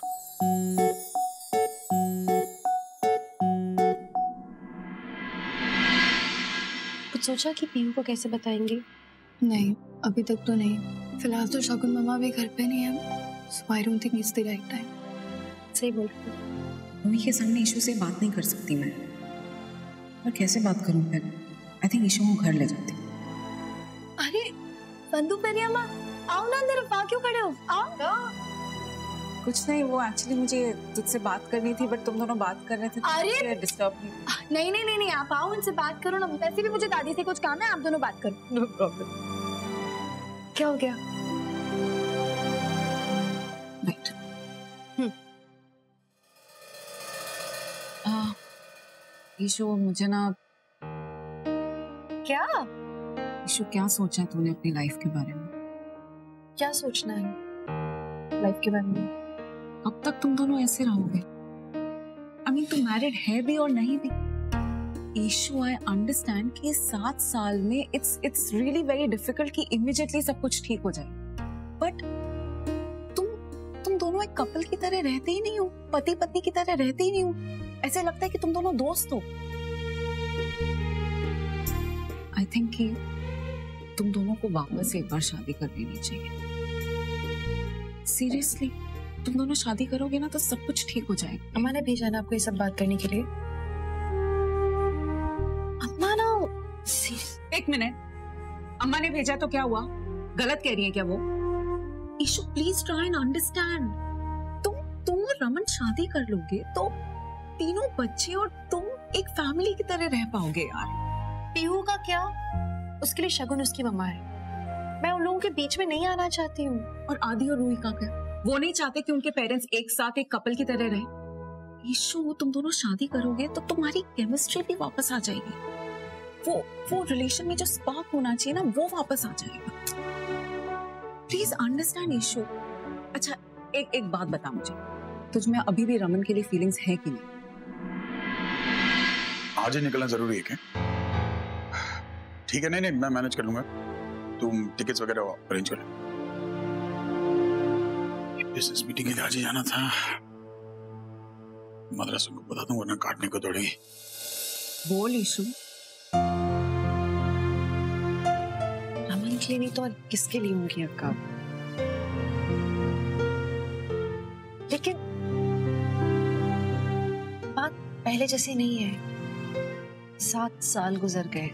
कुछ सोचा कि पीहू को कैसे बताएंगे? नहीं, अभी तक तो नहीं। फिलहाल तो शगुन मामा भी घर पे नहीं है, so I don't think it's the right time. सही बोल रही हूँ। मम्मी के सामने ईशू से बात नहीं कर सकती मैं, और कैसे बात करूं फिर? आई थिंक ईशू को घर ले जाती हूँ। अरे बंदू पेरियामा, आओ ना अंदर, वहाँ क्यों खड़े हो? आओ। कुछ नहीं, वो एक्चुअली मुझे तुझसे बात करनी थी, बट तुम दोनों बात कर रहे थे। अरे डिस्टर्ब नहीं, आप आओ, उनसे बात करो ना। वैसे भी मुझे दादी से कुछ काम है, आप दोनों बात करो। No problem. क्या हो गया? ईशु मुझे ना क्या ईशु क्या सोचा है तूने अपनी लाइफ के बारे में? क्या सोचना है लाइफ के बारे में? अब तक तुम दोनों ऐसे रहोगे? आई मीन तुम मैरिड है भी और नहीं भी। ईशु आई अंडरस्टैंड कि 7 साल में इट्स रियली वेरी डिफिकल्ट कि इमीडिएटली सब कुछ ठीक हो जाए, बट तुम दोनों एक कपल की तरह रहते ही नहीं हो, पति पत्नी की तरह रहते ही नहीं हो। ऐसे लगता है कि तुम दोनों दोस्त हो। आई थिंक कि तुम दोनों को वापस एक बार शादी कर लेनी चाहिए। सीरियसली, तुम दोनों शादी करोगे ना तो सब कुछ ठीक हो जाएगा। अम्मा ने भेजा ना आपको ये सब बात करने के लिए? अम्मा ना एक मिनट, अम्मा ने भेजा तो क्या हुआ? गलत कह रही है क्या वो? Ishu please try and understand. तुम और रमन शादी कर लोगे तो तीनों बच्चे और तुम एक फैमिली की तरह रह पाओगे यार। पीहू का क्या? उसके लिए शगुन उसकी मम्मा है, मैं उन लोगों के बीच में नहीं आना चाहती हूँ। और आदि और रूही का क्या? वो नहीं चाहते कि उनके पेरेंट्स एक साथ एक कपल की तरह रहे। ईशु तुम दोनों शादी करोगे तो तुम्हारी केमिस्ट्री भी वापस आ जाएगी। वो रिलेशन में जो स्पार्क होना चाहिए ना वो वापस आ जाएगा। Please understand Ishu. अच्छा एक बात बता मुझे, तुझ में अभी भी रमन के लिए फीलिंग्स है कि नहीं? आज ही निकलना जरूरी है क्या? ठीक है, नहीं मैं मैनेज कर लूंगा, तुम टिकट्स वगैरह अरेंज कर। बिजनेस मीटिंग के लिए आज ही जाना था, मद्रासों को बता दूं वरना काटने को दौड़ेगी। बोल ईशु। रमन के लिए नहीं तो और किसके लिए होंगी अक्का? लेकिन बात पहले जैसी नहीं है। 7 साल गुजर गए,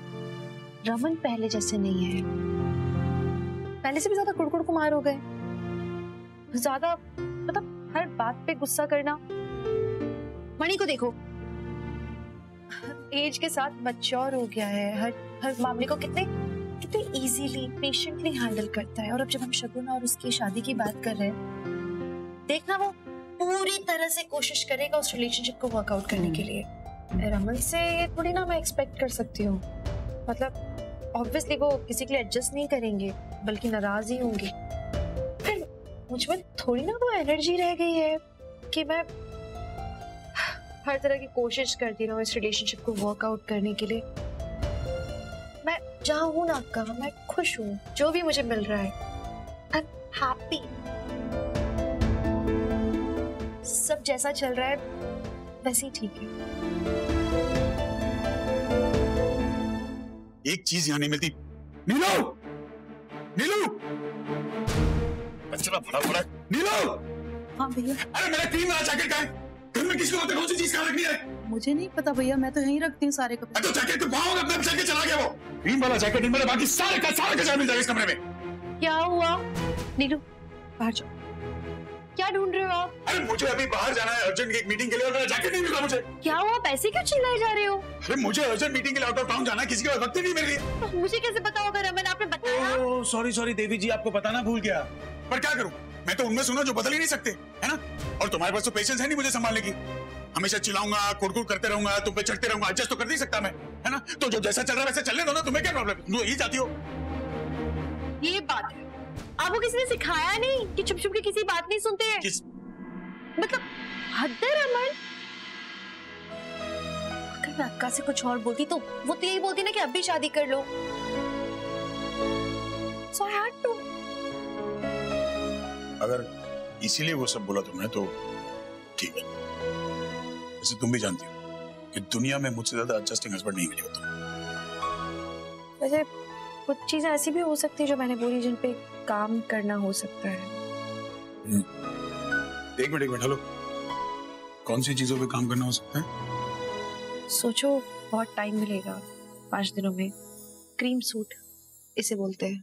रमन पहले जैसे नहीं है। पहले से भी ज्यादा कुड़कुड़ कुमार हो गए, ज्यादा मतलब हर बात पे गुस्सा करना। मणि को देखो, एज के साथ मैच्योर हो गया है, हर मामले को कितने इजीली पेशेंटली हैंडल करता है। और अब जब हम शगुन और उसकी शादी की बात कर रहे हैं, देखना वो पूरी तरह से कोशिश करेगा उस रिलेशनशिप को वर्कआउट करने के लिए। रमन से ये थोड़ी ना मैं एक्सपेक्ट कर सकती हूँ। मतलब ऑब्वियसली वो किसी के लिए एडजस्ट नहीं करेंगे बल्कि नाराज ही होंगे। फिर मुझ में थोड़ी ना वो एनर्जी रह गई है कि मैं हर तरह की कोशिश करती रहूं इस रिलेशनशिप को वर्कआउट करने के लिए। मैं जहाँ हूँ ना अक्का, मैं खुश हूँ जो भी मुझे मिल रहा है। I am happy. सब जैसा चल रहा है वैसे ही ठीक है। एक चीज यहाँ नहीं मिलती। नीलू, नीलू, बच्चा बड़ा बड़ा। नीलू। हाँ भैया। अरे मेरा क्रीम वाला जैकेट कहाँ है? घर में किसको पता कौन सी चीज कहाँ रखनी है? मुझे नहीं पता भैया, मैं तो यहीं रखती हूँ सारे कपड़े। तो जैकेट तो वहाँ होगा, अपने जैकेट चला गया वो। क्रीम वाला जैकेट नहीं मिला, बाकी सारे कचरा मिल जाएगा इस कमरे में। क्या हुआ? नीलू बाहर जाओ। क्या ढूंढ रहे हो आप? अरे मुझे अभी बाहर जाना है अर्जेंट एक मीटिंग के लिए और मेरा जैकेट नहीं मिल रहा मुझे। क्या हुआ? पैसे क्यों चिल्लाए जा रहे हो? अरे मुझे अर्जेंट मीटिंग के लिए आउट ऑफ टाउन जाना है, किसी के पास वक्त ही नहीं मिल रही है। मुझे कैसे पता होगा रमन? आपने बताया। ओह सॉरी देवी जी, आपको बताना भूल गया। पर क्या करूं, मैं तो उनमें सुना जो बदल ही नहीं सकते, है ना? और तुम्हारे पास तो पेशेंस है नहीं मुझे संभालने की। हमेशा चिल्लाऊंगा, कुड़कुड़ करते रहूंगा, तुम पे चढ़ते रहूंगा, एडजस्ट तो कर नहीं सकता मैं, है ना? तो जो जैसा चल रहा है वैसे चलने दो ना, तुम्हें क्या प्रॉब्लम? तुम यही चाहती हो। ये बात है, आपको किसी ने सिखाया नहीं कि चुप चुप के किसी बात नहीं सुनते हैं? मतलब हद है रमन। अगर मैं अक्का से कुछ और बोलती तो वो तो यही बोलती ना कि अब भी शादी कर लो। So I had to. अगर इसीलिए वो सब बोला तुमने तो ठीक है। वैसे तुम भी जानती हो कि दुनिया में मुझसे ज्यादा एडजस्टिंग हस्बैंड नहीं मिले होता। वैसे कुछ चीजें ऐसी भी हो सकती है जो मैंने बोली जिन पे काम करना हो सकता है। एक मिनट हेलो, कौन सी चीजों पे काम करना हो सकता है? सोचो, बहुत टाइम मिलेगा 5 दिनों में। क्रीम सूट इसे बोलते हैं।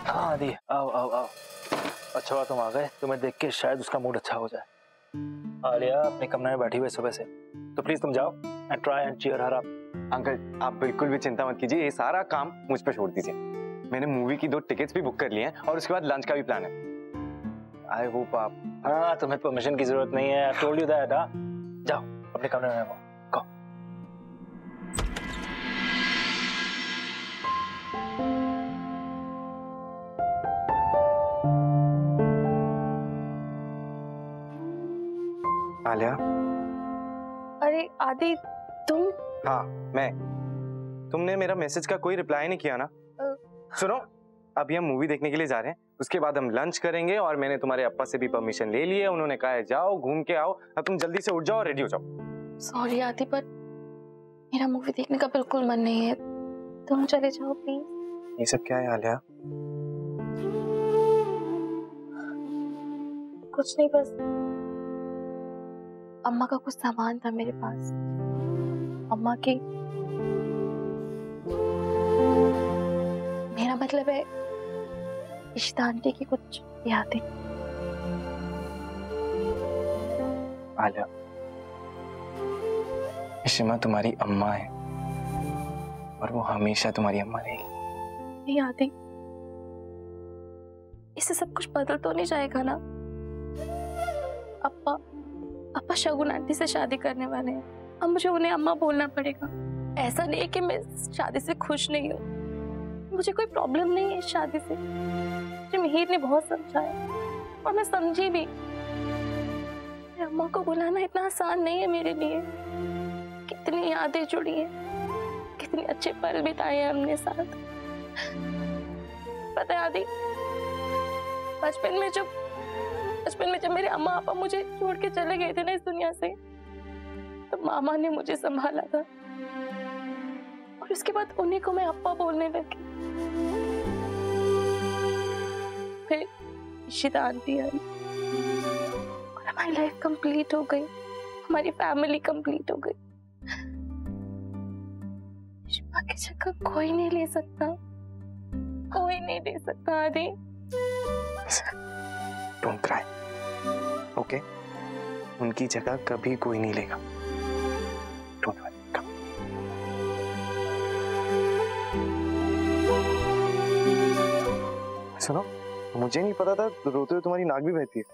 हाँ दी, आओ आओ आओ। अच्छा हुआ तुम आ गए, तुम्हें देख के शायद उसका मूड अच्छा हो जाए। आलिया अपने कमरे में बैठी हुई सुबह से, तो प्लीज तुम जाओ and try and cheer her up. Uncle आप बिल्कुल भी चिंता मत कीजिए, ये सारा काम मुझ पे छोड़ दीजिए। मैंने मूवी की 2 टिकट्स भी बुक कर लिए हैं और उसके बाद लंच का भी प्लान है। आई होप आप। हाँ तुम्हें परमिशन की जरूरत नहीं है, आई टोल्ड यू दैट। जाओ अपने कमरे में गो। आलिया। अरे आदि तुम? हाँ मैं। तुमने मेरा मैसेज का कोई रिप्लाई नहीं किया ना? सुनो, अभी हम मूवी देखने के लिए जा रहे हैं, उसके बाद हम लंच करेंगे और मैंने तुम्हारे अप्पा से भी परमिशन ले ली है। उन्होंने कहा है जाओ घूम के आओ। अब तुम जल्दी से उठ जाओ और रेडी हो जाओ। सॉरी आदि पर मेरा मूवी देखने का बिल्कुल मन नहीं है, तुम चले जाओ प्लीज। ये सब क्या है आलिया? कुछ नहीं, बस अम्मा का कुछ सामान था मेरे पास, अम्मा की, मेरा मतलब है इशिता आंटी की कुछ यादें। आलिया, इशिमा तुम्हारी अम्मा है और वो हमेशा तुम्हारी अम्मा रहेगी। नहीं आदि, इससे सब कुछ बदल तो नहीं जाएगा ना? अप्पा शगुन आंटी से शादी करने वाले हैं, अब मुझे उन्हें अम्मा बोलना पड़ेगा। ऐसा नहीं है कि मैं शादी से खुश नहीं हूँ, मुझे कोई प्रॉब्लम नहीं है इस शादी से। मुझे मिहिर ने बहुत समझाया और मैं समझी भी। अम्मा को बुलाना इतना आसान नहीं है मेरे लिए। कितनी यादें जुड़ी हैं, कितने अच्छे पल बिताए हैं हमने साथ। पता है आदि, बचपन में जब मेरे अम्मा पापा मुझे छोड़ के चले गए थे ना इस दुनिया से, तो मामा ने मुझे संभाला था और उसके बाद उन्हीं को मैं अप्पा बोलने लगी। फिर इशिता आंटी आई और हमारी लाइफ कंप्लीट हो गई, हमारी फैमिली कंप्लीट हो गई। इशिता की जगह कोई नहीं ले सकता, कोई नहीं ले सकता आदि। Don't cry, okay? उनकी जगह कभी कोई नहीं लेगा। डोंट वरी, कम। सुनो, मुझे नहीं पता था रोते हुए तुम्हारी नाक भी बहती है।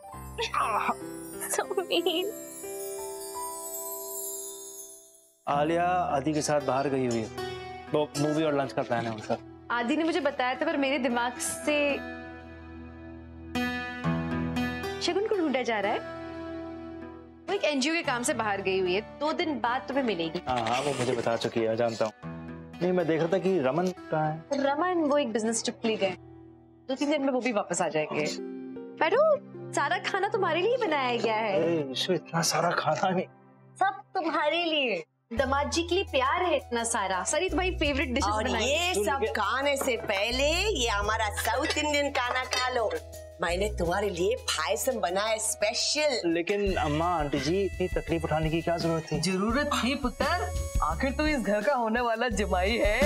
आलिया आदि के साथ बाहर गई हुई है, वो मूवी और लंच का प्लान है उनका। आदि ने मुझे बताया था, पर मेरे दिमाग से शगुन को ढूंढा जा रहा है। वो एक एनजीओ के काम से बाहर गई हुई है, 2 दिन बाद तुम्हें मिलेगी। हाँ वो मुझे बता चुकी है, जानता हूँ। नहीं मैं देख रहा था कि रमन कहाँ है। रमन वो एक बिजनेस ट्रिप के लिए गए, 2-3 दिन में वो भी वापस आ जाएंगे। पर सारा खाना तुम्हारे लिए बनाया गया है। इतना सारा खाना नहीं, सब तुम्हारे लिए। दामाद जी के लिए प्यार है इतना सारा। सारी तुम्हारी फेवरेट डिशेस बनाई। ये सब खाने से पहले ये हमारा साउथ इंडियन खाना खा लो। मैंने तुम्हारे लिए पायसम बनाया स्पेशल। लेकिन अम्मा आंटी जी इतनी तकलीफ उठाने की क्या जरूरत थी? जरूरत थी पुत्र, आखिर तो इस घर का होने वाला जमाई है,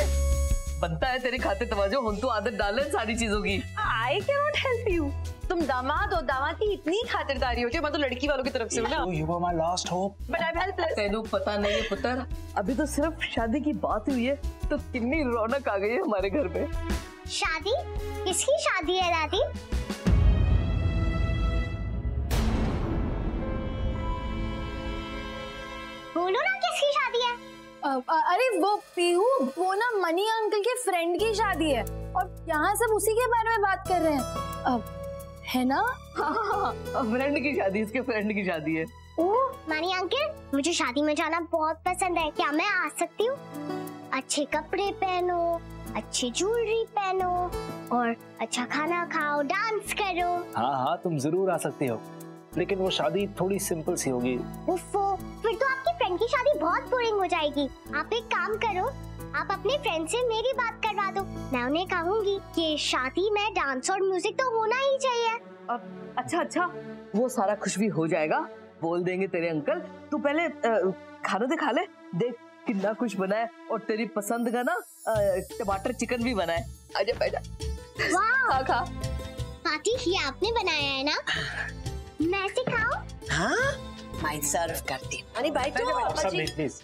बनता है तेरे खाते तवज्जो। हम तो आदत डाले सारी चीजों की। I cannot help you। तुम दामाद हो, दामाद की इतनी खातिरदारी होती है। मैं तो लड़की वालों की तरफ से हूँ ना। You were my last hope। But I'm helpless। तेनू पता नहीं है पुत्र, अभी तो सिर्फ शादी की बात हुई है तो कितनी रौनक आ गई है हमारे घर में। शादी? किसकी शादी है दादी? बोलो ना किसकी शादी है? अरे वो पीहू, वो ना मनी अंकल के फ्रेंड की शादी है और यहाँ सब उसी के बारे में बात कर रहे हैं, है ना? हाँ, फ्रेंड की शादी, इसके फ्रेंड की शादी है। ओह मनी अंकल, मुझे शादी में जाना बहुत पसंद है, क्या मैं आ सकती हूँ? अच्छे कपड़े पहनो, अच्छी ज्वेलरी पहनो और अच्छा खाना खाओ, डांस करो। हाँ तुम जरूर आ सकती हो, लेकिन वो शादी थोड़ी सिंपल सी होगी। उफ़ो, फिर तो आपकी फ्रेंड की शादी बहुत बोरिंग हो जाएगी। आप एक काम करो, आप अपने फ्रेंड से मेरी बात करवा दो। मैं उन्हें कहूँगी कि शादी में डांस और म्यूजिक तो होना ही चाहिए। अच्छा, वो सारा कुछ भी हो जाएगा, बोल देंगे तेरे अंकल। तू पहले खाना दिखा ले, देख कितना कुछ बना है और तेरी पसंद का ना टमाटर चिकन भी बना है। आजा बैठा। वाह खा। पार्टी ये आपने बनाया है ना? मैं सिखाऊं? हाँ मैं सर्व करती हूँ। अरे बैठो प्लीज।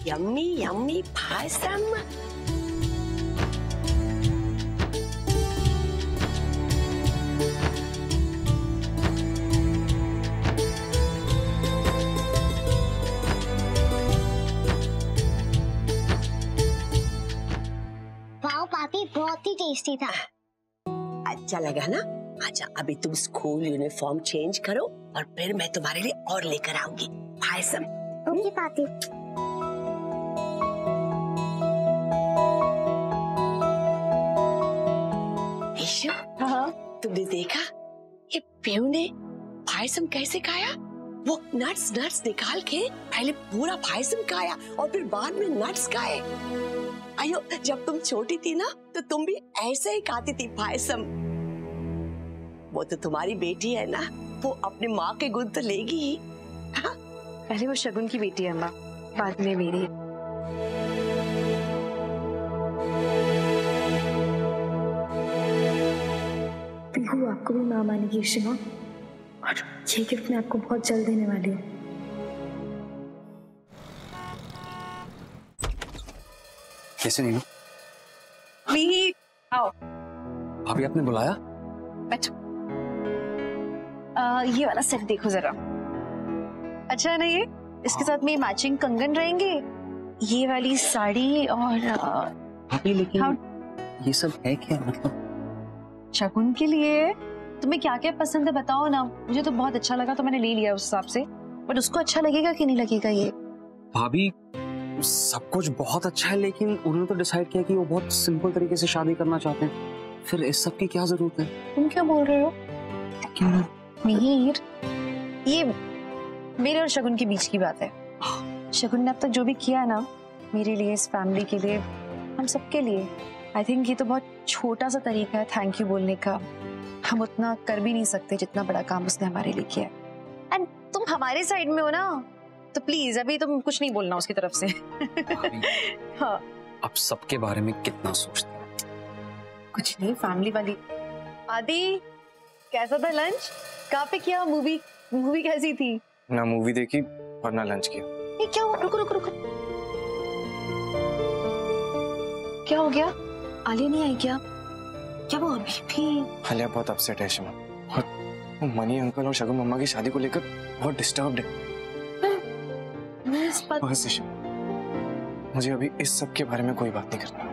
Yummy yummy payasam. वाह पापी, बहुत ही टेस्टी था। अच्छा लगा ना? अच्छा अभी तुम स्कूल यूनिफॉर्म चेंज करो और फिर मैं तुम्हारे लिए और लेकर आऊंगी पायसम। ओके पापी। ईशु, तुमने देखा ये पीयू ने पायसम कैसे खाया? वो नट्स निकाल के पहले पूरा पायसम खाया और फिर बाद में नट्स खाए। अयो, जब तुम छोटी थी ना तो तुम भी ऐसे ही खाती थी पायसम। वो तो तुम्हारी बेटी है ना, वो अपनी माँ के गुण तो लेगी ही। हाँ? पहले वो शगुन की बेटी है अम्मा, बाद में मेरी। पीहू आपको भी माँ मानेगी शिमा, और ये गिफ्ट मैं आपको बहुत जल्द देने वाली हूँ। कैसे नीनू? आओ भाभी आपने बुलाया? बैठो। ये वाला सेट देखो जरा, अच्छा है ना ये? इसके साथ में मैचिंग कंगन रहेंगे, ये वाली साड़ी और भाभी लेकिन ये सब है क्या? मतलब शगुन के लिए तुम्हें क्या क्या पसंद है बताओ ना। मुझे तो बहुत अच्छा लगा तो मैंने ले लिया उस हिसाब से, बट उसको अच्छा लगेगा कि नहीं लगेगा ये? भाभी सब कुछ बहुत अच्छा है, लेकिन उन्होंने तो डिसाइड किया कि वो बहुत सिंपल तरीके से शादी करना चाहते हैं, फिर इस सब की क्या जरूरत है? तुम क्या बोल रहे हो? क्यों? मिहिर, ये मेरे और शगुन के बीच की बात है। शगुन ने अब तक जो भी किया है ना मेरे लिए, इस फैमिली के लिए, हम सबके लिए, आई थिंक ये तो बहुत छोटा सा तरीका है थैंक यू बोलने का। हम उतना कर भी नहीं सकते जितना बड़ा काम उसने हमारे लिए किया है। एंड तुम हमारे साइड में हो ना, तो प्लीज अभी तुम कुछ नहीं बोलना उसकी तरफ से। हाँ, आप सबके बारे में कितना सोचते हैं? कुछ नहीं, फैमिली वाली। आदि, कैसा था लंच? कहाँ पे किया? मूवी कैसी थी? ना मूवी देखी और ना लंच किया। ये क्या हुआ? रुको रुको रुको, क्या हो गया? आलिया नहीं आई क्या? क्या वो अभी भी? आलिया बहुत अपसेट है शिमा, और वो मनी अंकल और शगुन मम्मा की शादी को लेकर बहुत डिस्टर्ब्ड है। बस शिमा, मुझे अभी इस सब के बारे में कोई बात नहीं करना।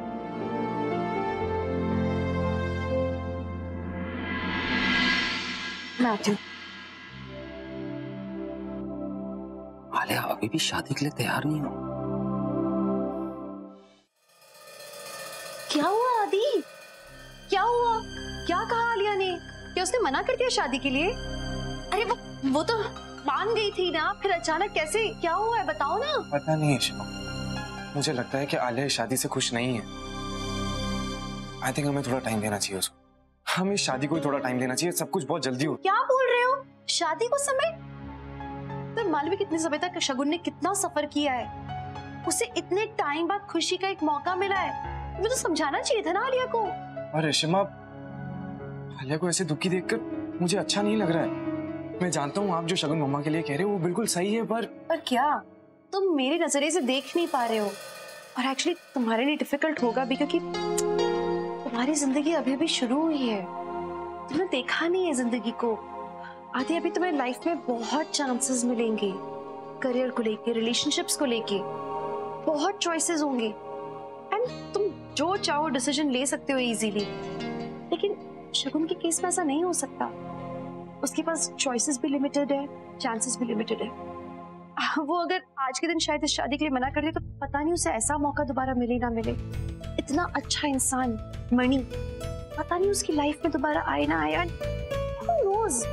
मैथ्यू, आलिया अभी भी शादी के लिए तैयार नहीं हो? क्या हुआ आदि? क्या हुआ? क्या कहा आलिया ने? क्या उसने मना कर दिया शादी के लिए? अरे वो तो मान गई थी ना, फिर अचानक कैसे? क्या हुआ है बताओ ना। पता नहीं है शिमा, मुझे लगता है कि आलिया इस शादी से खुश नहीं है। आई थिंक हमें थोड़ा टाइम देना चाहिए उसको। हमें इस शादी को थोड़ा टाइम देना चाहिए, सब कुछ बहुत जल्दी हो। क्या बोल रहे हो? शादी को समय? तो मालूम है कितने समय तक शगुन ने कितना सफर किया है, उसे इतने टाइम बाद खुशी का एक मौका मिला है। तुम्हें तो समझाना चाहिए था ना आलिया को। अरे शिमा, आलिया को ऐसे दुखी देखकर मुझे अच्छा नहीं लग रहा है। मैं जानता हूँ आप जो शगुन मम्मा के लिए कह रहे हो वो बिल्कुल सही है, पर क्या तुम मेरे नजरिए से देख नहीं पा रहे हो? और एक्चुअली तुम्हारे लिए डिफिकल्ट होगा भी, क्योंकि तुम्हारी जिंदगी अभी अभी शुरू हुई है, तुमने देखा नहीं है जिंदगी को। आदि, अभी तुम्हें लाइफ में बहुत चांसेस मिलेंगे, करियर को लेके, रिलेशनशिप्स को लेके बहुत चॉइसेस होंगे, एंड तुम जो चाहो डिसीजन ले सकते हो इजीली। लेकिन शगुन के केस में ऐसा नहीं हो सकता, उसके पास चॉइसेस भी लिमिटेड है, चांसेस भी लिमिटेड है। वो अगर आज के दिन शायद इस शादी के लिए मना कर दे तो पता नहीं उसे ऐसा मौका दोबारा मिले ना मिले। इतना अच्छा इंसान मणि, पता नहीं उसकी लाइफ में दोबारा आए ना आए। Who knows?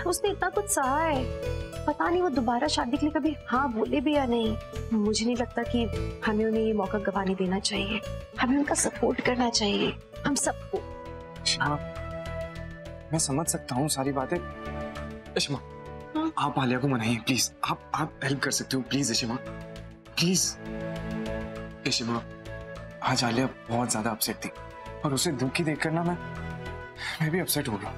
उसने इतना कुछ सहा है, पता नहीं वो दोबारा शादी के लिए कभी हाँ बोले भी या नहीं। मुझे नहीं लगता कि हमें उन्हें ये मौका गंवाने देना चाहिए, हमें उनका सपोर्ट करना चाहिए, हम सबको। मैं समझ सकता हूँ सारी बातें। इश्मा, आप आलिया को मनाइए प्लीज। आप हेल्प कर सकते हो प्लीज इशिमा, प्लीज। इशिमा, आज आलिया बहुत ज्यादा अपसेट थी और उसे दुखी देखकर ना मैं भी अपसेट हो गया।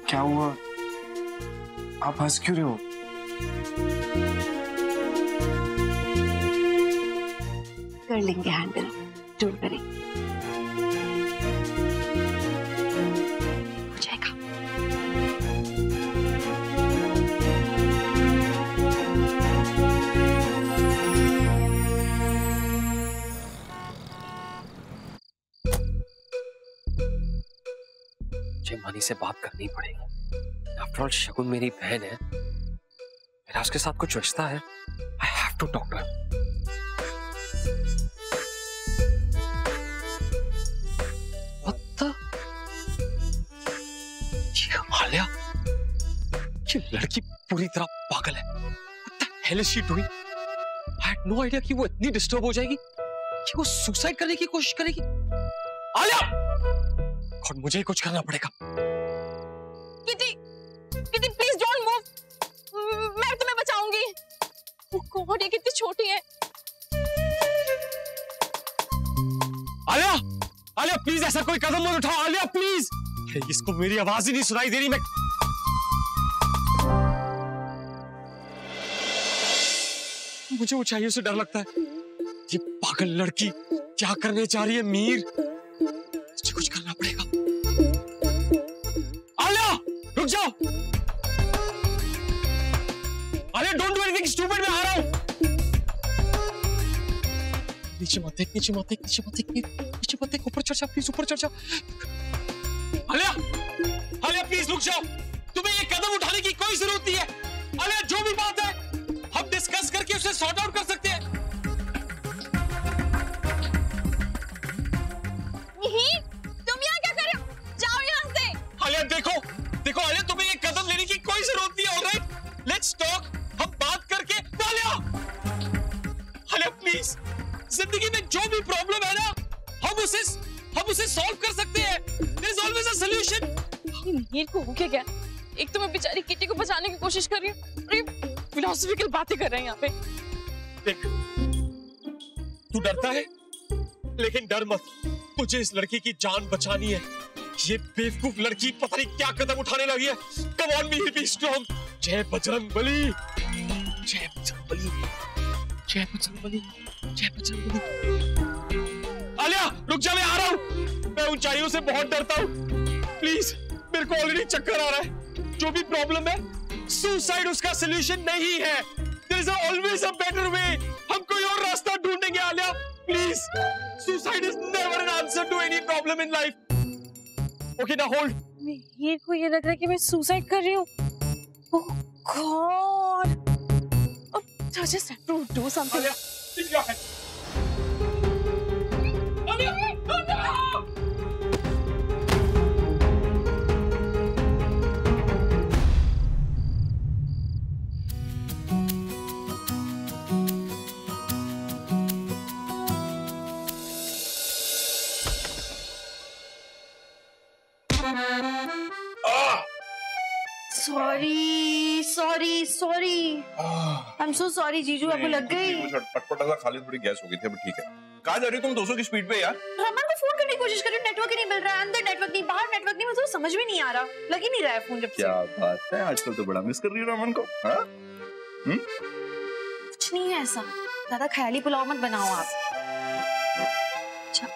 क्या हुआ? आप हंस क्यों रहे हो? कर लेंगे हैंडल, डोंट वरी। हो जाएगा। मुझे मनी से बात करनी पड़ेगी। आफ्टर ऑल शगुन मेरी बहन है, मेरा उसके साथ कुछ रिश्ता है। I have to talk to him. Alia, ये लड़की पूरी तरह पागल है। What the hell is she doing? I had no idea कि वो इतनी डिस्टर्ब हो जाएगी कि वो सुसाइड करने की कोशिश करेगी। आलिया, और मुझे ही कुछ करना पड़ेगा। Kitty, kitty please don't move, मैं तुम्हें बचाऊंगी। वो कौन है? कितनी छोटी है। आलिया, आलिया प्लीज ऐसा कोई कदम मत उठाओ। आलिया प्लीज, इसको मेरी आवाज ही नहीं सुनाई दे रही। मैं मुझे ऊंचाइयों से डर लगता है। ये पागल लड़की क्या करने चाह रही है? मीर, मुझे कुछ करना पड़ेगा। आलिया रुक जाओ। Alia don't do anything stupid, मैं आ रहा हूं। नीचे मत देख, नीचे मत देख, नीचे मत देख, नीचे मत देख। ऊपर चढ़ जा प्लीज, ऊपर चढ़ जा। आलिया, आलिया प्लीज रुक जाओ। तुम्हें ये कदम उठाने की कोई जरूरत नहीं है। आलिया जो भी बात है हम डिस्कस करके उसे सॉर्ट आउट कर सकते हैं। तुम यहाँ क्या कर रहे हो? जाओ यहाँ से। आलिया देखो, देखो आलिया तुम्हें ये कदम लेने की कोई जरूरत नहीं है। Alright, let's talk. हम बात करके। आलिया, आलिया प्लीज, जिंदगी में जो भी प्रॉब्लम है ना, हम उसे सॉल्व कर सकते हैं। There is always a solution. Mir को हो क्या? एक तो मैं बेचारी किटी को बचाने की कोशिश कर रही हूँ, फिलोसॉफिकल बातें कर रहे हैं यहाँ पे। देख, तू डरता है, लेकिन डर मत। तुझे इस लड़की की जान बचानी है। ये बेवकूफ लड़की पता नहीं क्या कदम उठाने लगी है। Come on, Mir, be strong. जय बजरंग बली, जय बजरंग बली, जय बजरंग बली, जय बजरंग बली। आलिया रुक जा, मैं आ रहा हूँ। मैं ऊंचाइयों से बहुत डरता हूँ। प्लीज, मेरे को ऑलरेडी चक्कर आ रहा है। जो भी प्रॉब्लम है, सुसाइड उसका सलूशन नहीं है। There is always a better way. हम कोई और रास्ता ढूंढेंगे। Alia please, suicide is never an answer to any problem in life. Okay, now hold. Mir को ये लग रहा है कि मैं सुसाइड कर रही हूँ। Oh God. I just have to do something. Alia, ठीक है। Alia, no! Sorry I am so sorry जीजू, आपको लग गई? पटपटा खाली थोड़ी गैस हो गई थी, अब ठीक है। कहाँ जा रही हो तुम 200 की स्पीड पे यार? रमन को फोन करने की कोशिश कर रही हूँ, नेटवर्क ही नहीं मिल रहा है। अंदर नेटवर्क नहीं, बाहर नेटवर्क नहीं, मुझे समझ में नहीं आ रहा, लग ही नहीं रहा है फोन जब से। क्या बात है, आजकल तो बड़ा मिस कर रही हो रमन को। हाँ? कुछ नहीं है ऐसा, ज्यादा ख्याली पुलाव मत बनाओ आप। अच्छा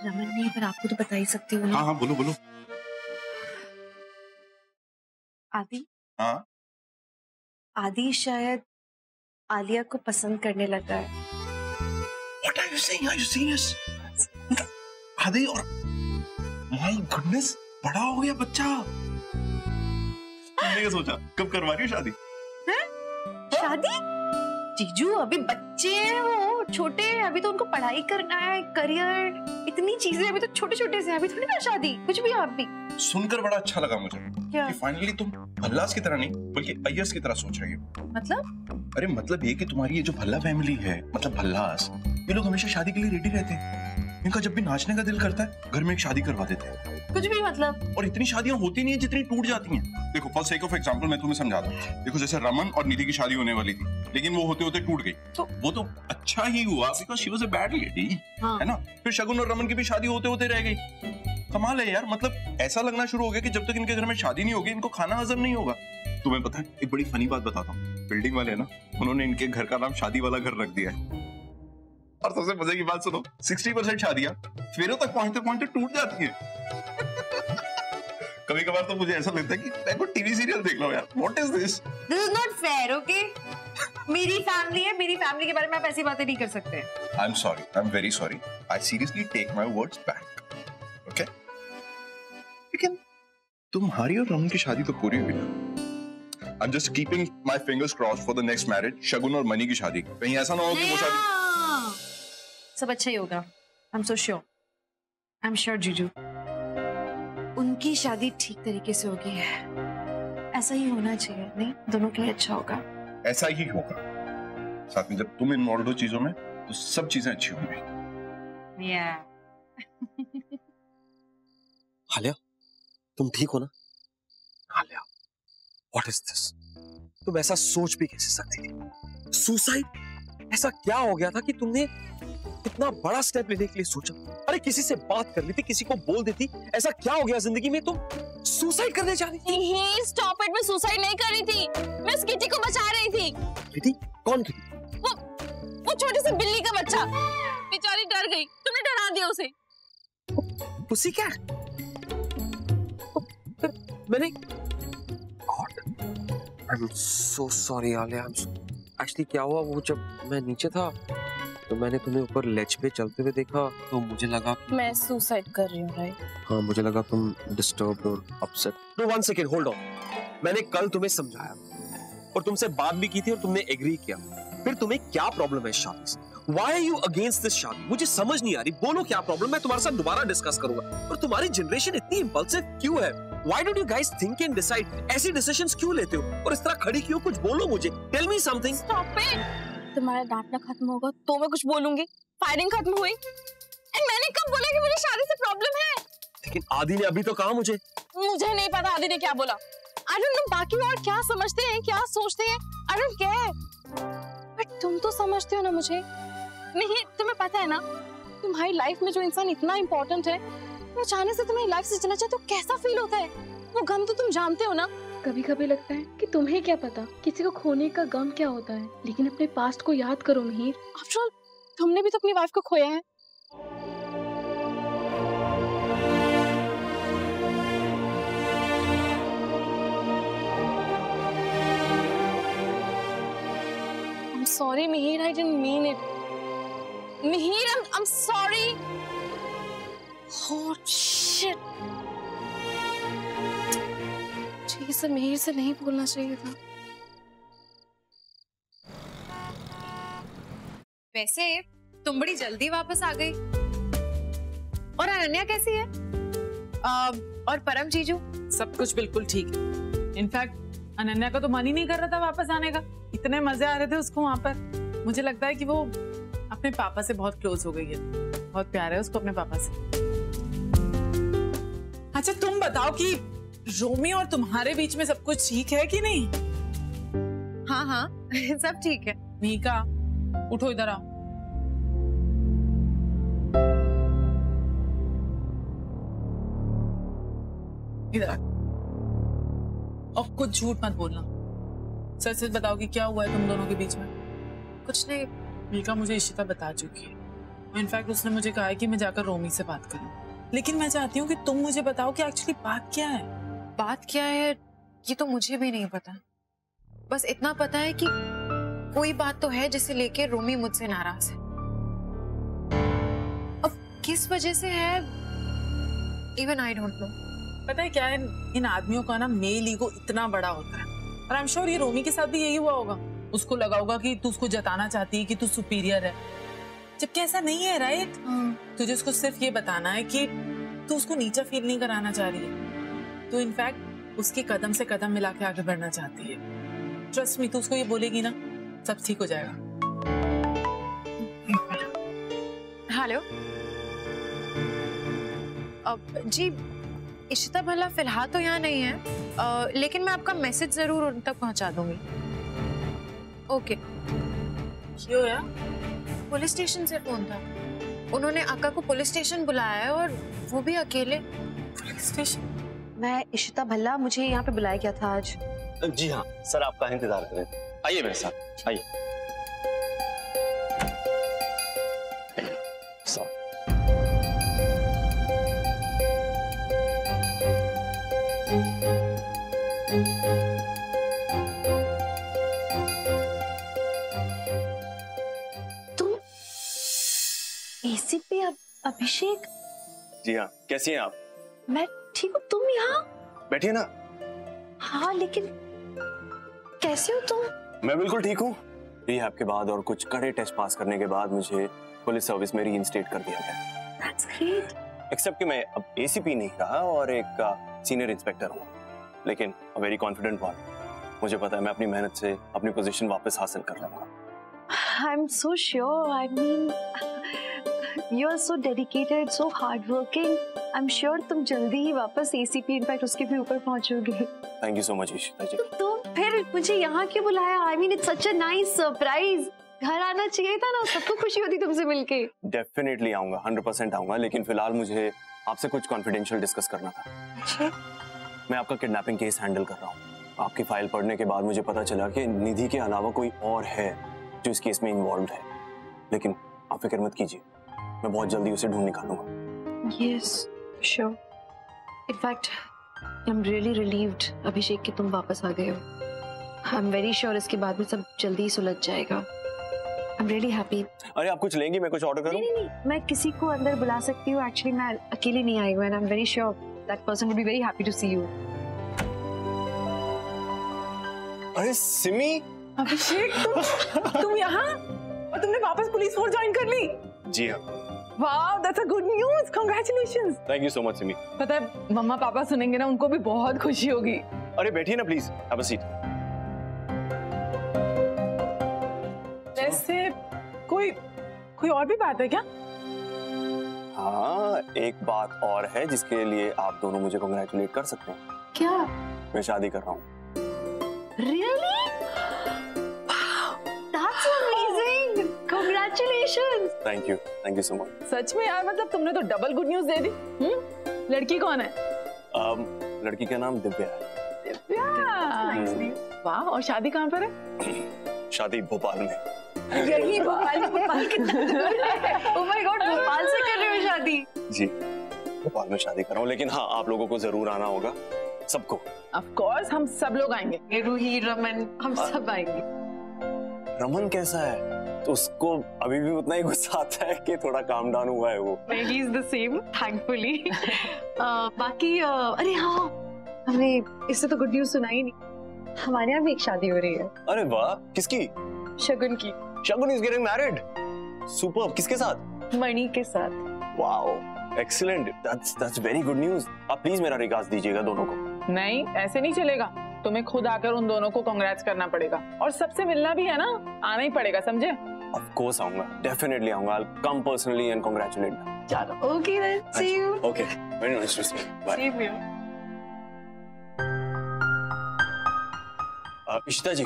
रमन नहीं, पर आपको तो बता ही सकती हूँ। हाँ हाँ बोलो बोलो। आदि, हाँ आदि शायद आलिया को पसंद करने लगा है। What are you saying? Are you serious? आदि, और my goodness, बड़ा हो गया बच्चा। तुमने क्या सोचा, कब करवा रही हो शादी? शादी? जीजू अभी बच्चे हैं, वो छोटे हैं, अभी तो उनको पढ़ाई करना है, करियर, इतनी चीजें, अभी तो छोटे छोटे से, अभी थोड़ी ना शादी, कुछ भी। आप भी सुनकर बड़ा अच्छा लगा मुझे क्या? कि फाइनली तुम भल्लास की तरह नहीं बल्कि अय्यर्स की तरह सोच रही हो। मतलब? अरे मतलब ये कि तुम्हारी ये जो भल्ला फैमिली है, मतलब भल्लास, ये लोग हमेशा शादी के लिए रेडी रहते हैं। इनका जब भी नाचने का दिल करता है, घर में एक शादी करवा देते हैं। कुछ भी मतलब? और इतनी शादियां होती नहीं है जितनी टूट जाती हैं। देखो फॉर सेक ऑफ एग्जांपल मैं तुम्हें समझा दूं। देखो जैसे रमन और निधि की शादी होने वाली थी, लेकिन वो होते होते टूट गई, तो वो तो अच्छा ही हुआ because she was a bad lady, है ना। फिर शगुन और रमन की भी शादी होते होते रह गई, कमाल है यार, मतलब ऐसा लगना शुरू हो गया कि जब तक इनके घर में शादी नहीं होगी इनको खाना हजम नहीं होगा। तुम्हें पता है, एक बड़ी फनी बात बताता हूँ, बिल्डिंग वाले ना, उन्होंने इनके घर का नाम शादी वाला घर रख दिया है। और सबसे मजे की बात सुनो, 60% शादियां फेरों तक पहुंचते पहुंचते टूट जाती है। कभी कभार तो मुझे ऐसा लगता है कि मैं कोई टीवी सीरियल देख लो यार। What is this? This is not fair, okay? मेरी फैमिली है, मेरी फैमिली के बारे में आप ऐसी बातें नहीं कर सकते। I am sorry, I am very sorry, I seriously take my words back, okay? लेकिन तुम्हारी और रमन की शादी तो पूरी हुई ना। I am just keeping my fingers crossed for the next marriage, शगुन और मनी की शादी। कहीं ऐसा ना हो कि वो शादी सब अच्छा ही होगा। I am so sure, I am sure जीजू, उनकी शादी ठीक तरीके से होगी। ऐसा ही होना चाहिए, नहीं? दोनों के लिए अच्छा होगा। ऐसा ही होगा। साथ में जब तुम इन्वॉल्व हो चीजों में तो सब चीजें अच्छी होंगी। आलिया, तुम ठीक हो ना? Alia, what is this? तुम ऐसा सोच भी कैसे सकती थी? सुसाइड? ऐसा क्या हो गया था कि तुमने इतना बड़ा स्टेप लेने के लिए सोचा? अरे किसी से बात कर लेती, किसी को बोल देती। ऐसा क्या हो गया जिंदगी में तुम सुसाइड करने जा रही थी? स्टॉप इट, मैं सुसाइड नहीं कर रही थी, मैं उस किटी को बचा रही थी। किटी? कौन किटी? वो छोटी सी बिल्ली का बच्चा, बेचारी डर गई, तुमने डरा दिया उसे। उसी क्या? मैंने God, I am so sorry Alia. Actually क्या हुआ, वो जब मैं नीचे था तो मैंने तुम्हें ऊपर लेच पे चलते हुए देखा तो मुझे लगा मैं सुसाइड कर रही हूँ, राइट? हाँ, मुझे लगा तुम डिस्टर्ब्ड और upset. No, one second, hold on. मैंने कल तुम्हें समझाया और तुमसे बात भी की थी और तुमने एग्री किया। फिर तुम्हें क्या प्रॉब्लम है शादी से? Why are you against this शादी? मुझे समझ नहीं आ रही, बोलो क्या प्रॉब्लम? मैं तुम्हारे साथ दोबारा डिस्कस करूंगा। और तुम्हारी जनरेशन इतनी इंपल्सिव क्यों है? Why don't you guys think and decide? ऐसी डिसीजंस क्यों लेते हो और इस तरह खड़ी क्यों? कुछ बोलो मुझे, tell me something. Stop it! तुम्हारा डांटना खत्म होगा तो मैं कुछ बोलूंगी। फायरिंग खत्म हुई, मैंने कब बोला कि मुझे शादी से प्रॉब्लम है? लेकिन आदि ने अभी तो कहा मुझे नहीं पता आदि ने क्या बोला। I don't know बाकी और क्या समझते हैं, क्या सोचते हैं, I don't care। बट तुम तो समझते हो ना मुझे। नहीं, तुम्हें पता है ना, तुम्हारी लाइफ में जो इंसान इतना इम्पोर्टेंट है वो अचानक से तुम्हारी लाइफ से चला जाए तो कैसा फील होता है? वो गम तो तुम जानते हो ना। कभी कभी लगता है कि तुम्हें क्या पता किसी को खोने का गम क्या होता है, लेकिन अपने पास्ट को याद करो मिहिर। आफ्टर ऑल तुमने भी तो अपनी वाइफ को खोया है। I'm sorry Mihir, I didn't mean it. Mihir, I'm sorry. Oh shit. ठीक है, मिहिर से नहीं बोलना चाहिए था। वैसे तुम बड़ी जल्दी वापस आ गई। और अनन्या कैसी है? और परम जीजू? सब कुछ बिल्कुल ठीक है। इनफैक्ट अनन्या का तो मन ही नहीं कर रहा था वापस आने का। इतने मजे आ रहे थे उसको वहां पर। मुझे लगता है कि वो अपने पापा से बहुत क्लोज हो गई है, बहुत प्यार है उसको अपने पापा से। अच्छा तुम बताओ कि रोमी और तुम्हारे बीच में सब कुछ ठीक है कि नहीं? हाँ हाँ सब ठीक है। मीका उठो, इधर आओ। इधर और कुछ झूठ मत बोलना, सच सच बताओ कि क्या हुआ है तुम दोनों के बीच में। कुछ नहीं। मीका मुझे इशिता बता चुकी है। इनफैक्ट उसने मुझे कहा है कि मैं जाकर रोमी से बात करूं, लेकिन मैं चाहती हूँ कि तुम मुझे बताओ कि एक्चुअली बात क्या है। बात क्या है ये तो मुझे भी नहीं पता। बस इतना पता है कि कोई बात तो है जिसे लेके रोमी मुझसे नाराज है। अब किस वजह से है इवन आई डोंट नो। पता है क्या है, इन आदमियों का ना मेल ईगो इतना बड़ा होता है और आई एम श्योर ये रोमी के साथ भी यही हुआ होगा। उसको लगा होगा कि तू उसको जताना चाहती है कि तू सुपीरियर है, जबकि ऐसा नहीं है, राइट? तुझे उसको सिर्फ ये बताना है कि तू उसको नीचा फील नहीं कराना चाह रही है। तो इनफैक्ट उसके कदम से कदम मिला के आगे बढ़ना चाहती है। ट्रस्ट मी, तू उसको ये बोलेगी ना, सब ठीक हो जाएगा। हेलो जी, इशिता भला फिलहाल तो यहाँ नहीं है, लेकिन मैं आपका मैसेज जरूर उन तक पहुँचा दूंगी। ओके। क्यों यार? पुलिस स्टेशन से फोन था, उन्होंने अक्का को पुलिस स्टेशन बुलाया है और वो भी अकेले। स्टेशन? मैं इशिता भल्ला, मुझे यहाँ पे बुलाया गया था आज। जी हाँ सर, आपका इंतजार करें। आइए मेरे साथ, आइए। तुम एसीपी अभिषेक? जी हाँ, कैसी हैं आप? मैं ठीक हूँ, तुम यहाँ? बैठिए ना। हाँ लेकिन कैसे हो तुम? मैं बिल्कुल ठीक हूँ। रिहैब के बाद और कुछ कड़े टेस्ट पास करने के बाद मुझे पुलिस सर्विस में रीइंस्टेट कर दिया गया। That's great. एक्सेप्ट कि मैं अब एसीपी नहीं रहा और एक सीनियर इंस्पेक्टर हूँ, लेकिन वेरी कॉन्फिडेंट वन। मुझे पता है मैं अपनी मेहनत से अपनी पोजीशन वापस हासिल कर लूंगा। I'm so sure. I mean, you are so dedicated, so hardworking. I'm sure तुम जल्दी ही वापस ACP, इनफैक्ट उसके भी ऊपर पहुंचोगे। Thank you so much Ishita ji. तो फिर मुझे यहाँ क्यों बुलाया? I mean, it's such a nice surprise. घर आना चाहिए था ना, सबको खुशी होती तुमसे मिलके। डेफिनेटली आऊंगा, 100% आऊंगा, लेकिन फिलहाल मुझे आपसे कुछ कॉन्फिडेंशियल डिस्कस करना था। अच्छा। मैं आपका किडनैपिंग केस हैंडल कर रहा हूँ। आपकी फाइल पढ़ने के बाद मुझे पता चला कि निधि के अलावा कोई और है जो इस केस में इन्वॉल्व है, लेकिन आप फिक्र मत कीजिए, मैं बहुत जल्दी उसे ढूंढ निकालूंगा। Yes, sure. In fact, I'm really relieved, अभिषेक, कि तुम वापस आ गए हो। I'm very sure इसके बाद में सब जल्दी ही सुलझ जाएगा। I'm really happy. अरे आप कुछ लेंगी? मैं कुछ ऑर्डर करूं? नहीं, मैं किसी को अंदर बुला सकती हूँ। Actually, मैं अकेली नहीं आई हूँ, and I'm very sure that person would be very happy to see you. अरे सिमी! अभिषेक, तुम यहाँ? और तुमने वापस पुलिस फोर्स ज्वाइन कर ली? जी हाँ। Wow, that's a good news. Congratulations. Thank you so much Simi. पता है मम्मा पापा सुनेंगे ना, उनको भी बहुत खुशी होगी। अरे बैठिए ना प्लीज, हैव अ सीट। वैसे कोई और भी बात है क्या? हाँ, एक बात और है जिसके लिए आप दोनों मुझे कांग्रेचुलेट कर सकते हैं। क्या? मैं शादी कर रहा हूँ। Really? Wow, that's amazing. Congratulations. Thank you so much. सच में यार, मतलब तुमने तो डबल गुड न्यूज़ दे दी। लड़की कौन है? लड़की का नाम दिव्या है। दिव्या। वाह, और शादी कहाँ पर है? शादी भोपाल में। यही भोपाल कितना दूर है? Oh my God, भोपाल से कर रहे हो शादी? जी, भोपाल में शादी कर रहा हूँ, लेकिन हाँ, आप लोगों को जरूर आना होगा, सबको। Of course, हम सब लोग आएंगे। रूही, रमन, हम सब आएंगे। रमन कैसा है? तो उसको अभी भी उतना ही गुस्सा आता है कि थोड़ा काम डाउन हुआ है वो। He is the same, thankfully. बाकी अरे हाँ, हमने इससे तो गुड न्यूज़ सुना ही नहीं। हमारे यहाँ भी एक शादी हो रही है। अरे वाह, किसकी? शगुन की। शगुन is getting married. सुपर, किसके साथ? मणि के साथ। Wow, excellent, that's very good news. आप प्लीज मेरा रिगार्ड्स दीजिएगा दोनों को। नहीं, ऐसे नहीं चलेगा। तुम्हें खुद आकर उन दोनों को कांग्रेट्स करना पड़ेगा, और सबसे मिलना भी है ना, आना ही पड़ेगा, समझे? Of course आऊंगा, definitely आऊंगा। I'll come personally and congratulate them. चलो, okay then, see you. Okay, very nice to see you. Bye. See you. Ishita जी,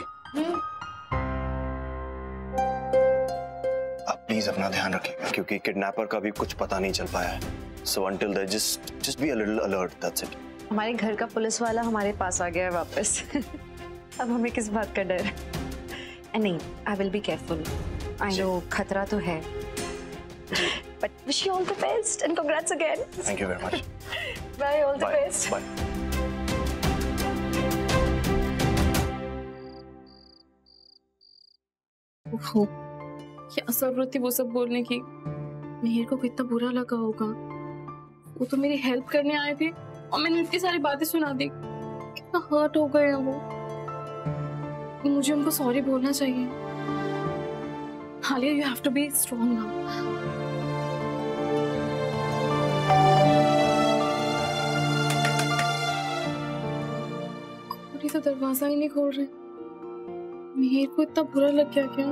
आप प्लीज अपना ध्यान रखिएगा, क्योंकि किडनैपर का भी कुछ पता नहीं चल पाया है। So until then, just be a little alert. That's it. हमारे घर का पुलिस वाला हमारे पास आ गया है वापस। अब हमें किस बात का डर है? नहीं, I will be careful. I know खतरा तो है, but wish you all the best and congrats again. Thank you very much. Bye, all the best. Bye. ओहो, क्या जरूरत थी वो सब बोलने की? मिहिर को कितना बुरा लगा होगा। वो तो मेरी हेल्प करने आए थे और मैंने इतनी सारी बातें सुना दी। कितना हर्ट हो गए वो। मुझे उनको सॉरी बोलना चाहिए। Aaliya, you have to be strong now. कोई तो दरवाजा ही नहीं खोल रहे। मिहिर को इतना बुरा लग गया क्या?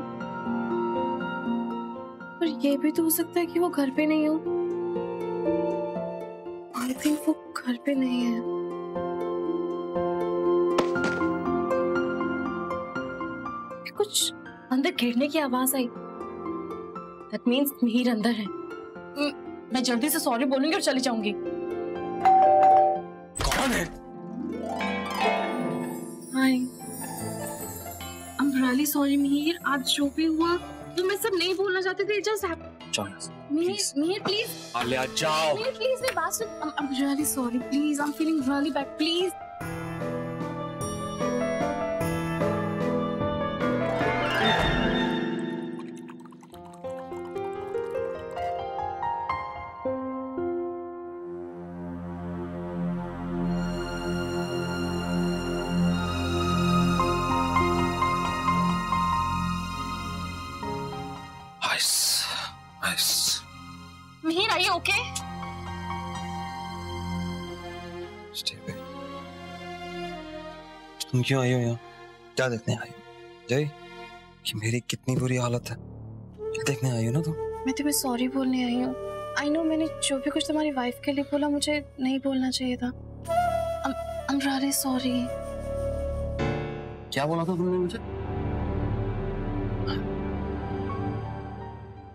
पर ये भी तो हो सकता है कि वो घर पे नहीं हो। आई थिंक वो घर पे नहीं है। कुछ अंदर गिरने की आवाज आई। That means मिहिर अंदर है। मैं जल्दी से सॉरी बोलूंगी और चली जाऊंगी। कौन है? हाय, I'm really sorry मिहिर, आज जो भी हुआ तो मैं सब नहीं बोलना चाहती थी, just मिहिर प्लीज आलिया जाओ। मिहिर प्लीज मेरी बात सुन, I'm really sorry, please, I'm feeling really bad, please. Mihir, are you okay? तुम क्यों आई हो यहाँ? क्या देखने आई हो? जय, कि मेरी कितनी बुरी हालत है, क्या देखने आई हो ना तुम? मैं तुम्हें सॉरी बोलने आई हूँ। आई नो मैंने जो भी कुछ तुम्हारी वाइफ के लिए बोला मुझे नहीं बोलना चाहिए था। I'm really sorry। क्या बोला था तुमने मुझे?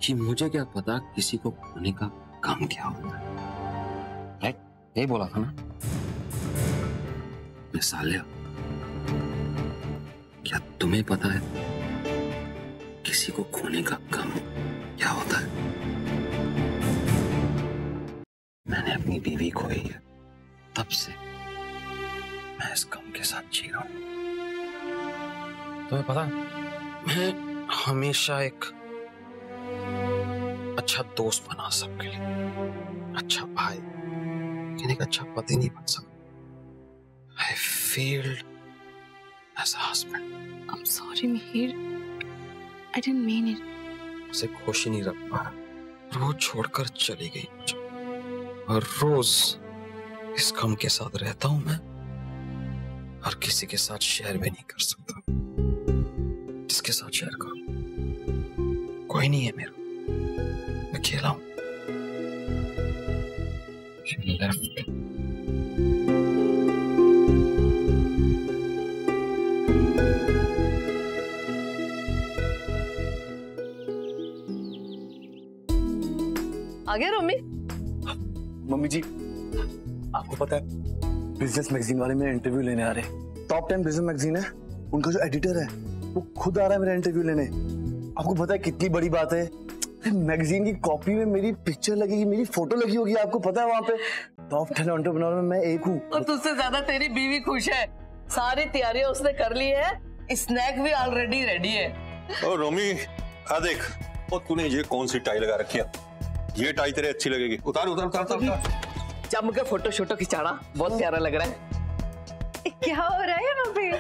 कि मुझे क्या पता किसी को खोने का काम क्या होता है, राइट? यही बोला था ना? मैं सालिया, क्या तुम्हें पता है किसी को खोने का काम क्या होता है? मैंने अपनी बीवी खोई है, तब से मैं इस गम के साथ जी रहा हूं। तुम्हें पता है, मैं हमेशा एक अच्छा दोस्त बना सबके लिए, अच्छा भाई, लेकिन एक अच्छा पति नहीं बन सकता। I failed as a husband. I'm sorry Mihir, I didn't mean it। उसे खुश ही नहीं रख पाया, वो छोड़कर चली गई मुझे, और रोज इस गम के साथ रहता हूं मैं, और किसी के साथ शेयर भी नहीं कर सकता। जिसके साथ शेयर करूं कोई नहीं है मेरा, अकेला हूं। She left। आ गया रोमी? मम्मी जी, आपको पता है बिजनेस मैगजीन वाले मेरा इंटरव्यू लेने आ रहे हैं। टॉप 10 बिजनेस मैगजीन है, उनका जो एडिटर है वो खुद आ रहा है मेरा इंटरव्यू लेने। आपको पता है कितनी बड़ी बात है, मैगजीन की कॉपी में मेरी पिक्चर लगेगी, मेरी फोटो लगी होगी। आपको पता है वहाँ पे टॉप 10 एंटरप्रेन्योर में मैं एक हूँ। और तुझसे ज्यादा तेरी बीवी खुश है, सारी तैयारियां उसने कर ली है, स्नैक भी ऑलरेडी रेडी है। ओ रोमी, आ देख, ओ तूने ये कौन सी टाई लगा रखी है? ये टाई तेरे अच्छी लगेगी, उतार उतार उतार उतार। जम के फोटो शोटो खिंचाना बहुत प्यारा लग रहा है। क्या हो रहा है वहाँ पे?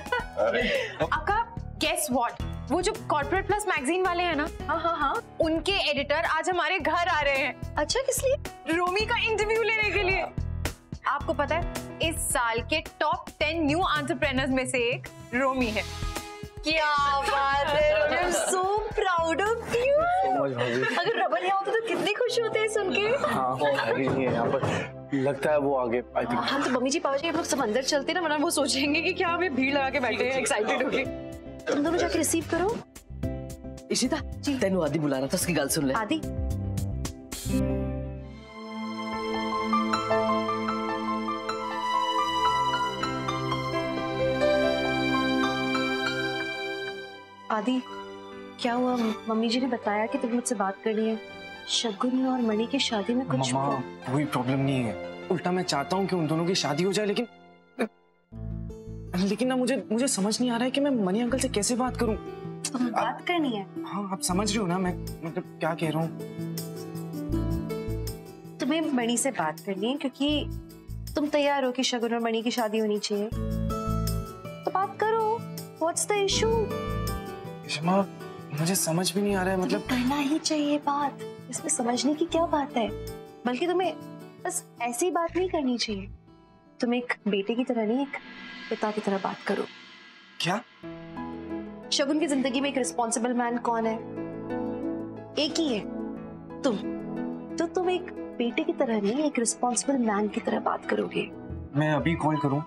अक्का, guess what? वो जो कॉर्पोरेट प्लस मैगजीन वाले हैं ना, हाँ, उनके एडिटर आज हमारे घर आ रहे हैं। अच्छा, किस लिए? रोमी का इंटरव्यू लेने के लिए। आपको पता है, इस साल के टॉप 10 न्यू एंटरप्रेन्योर्स में से एक रोमी है। क्या बात है, आई am so proud of you. अगर रबल यहाँ होता तो कितनी खुश होते हैं सुन के। हाँ, वो नहीं है यहाँ पर, लगता है वो आगे। हाँ, तो मम्मी जी पापा जी हम लोग सब अंदर चलते ना, वरना वो सोचेंगे कि क्या हमें भीड़ लगा के बैठे हैं एक्साइटेड होके। तुम दोनों जाके रिसीव करो। इशिता जी, तेनू आदि बुला रहा था, उसकी गल सुन ले। आदि, आदि क्या हुआ? मम्मी जी ने बताया कि तुम्हें मुझसे बात करनी है। शगुन और मणि की शादी में कुछ मामा, कोई प्रॉब्लम नहीं है। उल्टा मैं चाहता हूँ कि उन दोनों की शादी हो जाए, लेकिन ना मुझे समझ नहीं आ रहा है कि मैं मणि अंकल से कैसे बात करूं। बात करनी है? हाँ, आप समझ रहे हो ना मैं मतलब क्या कह रहा हूँ। तुम्हें मणि से बात करनी है क्योंकि तुम तैयार हो कि शगुन और मणि की शादी होनी चाहिए, तो बात करो। What's the issue? मुझे समझ भी नहीं आ रहा है, मतलब करना ही चाहिए बात, इसमें समझने की क्या बात है? बल्कि तुम्हें बस ऐसी बात नहीं करनी चाहिए, तुम एक बेटे की तरह नहीं, एक पिता की तरह बात करो। क्या? शगुन की जिंदगी में एक रिस्पॉन्सिबल मैन कौन है? एक ही है, तुम। तो तुम एक बेटे की तरह नहीं, एक रिस्पॉन्सिबल मैन की तरह बात करोगे। मैं अभी कॉल करूं?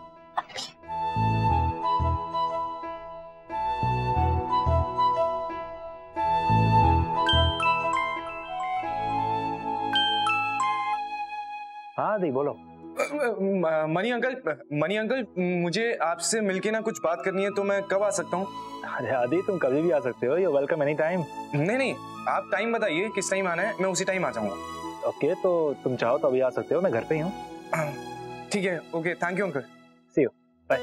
हाँ दी बोलो। मनी अंकल मुझे आपसे मिलके ना कुछ बात करनी है, तो मैं कब आ सकता हूँ? अरे आदि, तुम कभी भी आ सकते हो, यू वेलकम एनी टाइम। नहीं, आप टाइम बताइए किस टाइम आना है, मैं उसी टाइम आ जाऊंगा। ओके, तो तुम चाहो तो अभी आ सकते हो, मैं घर पे ही हूँ। ठीक है, okay, thank you uncle. See you, bye.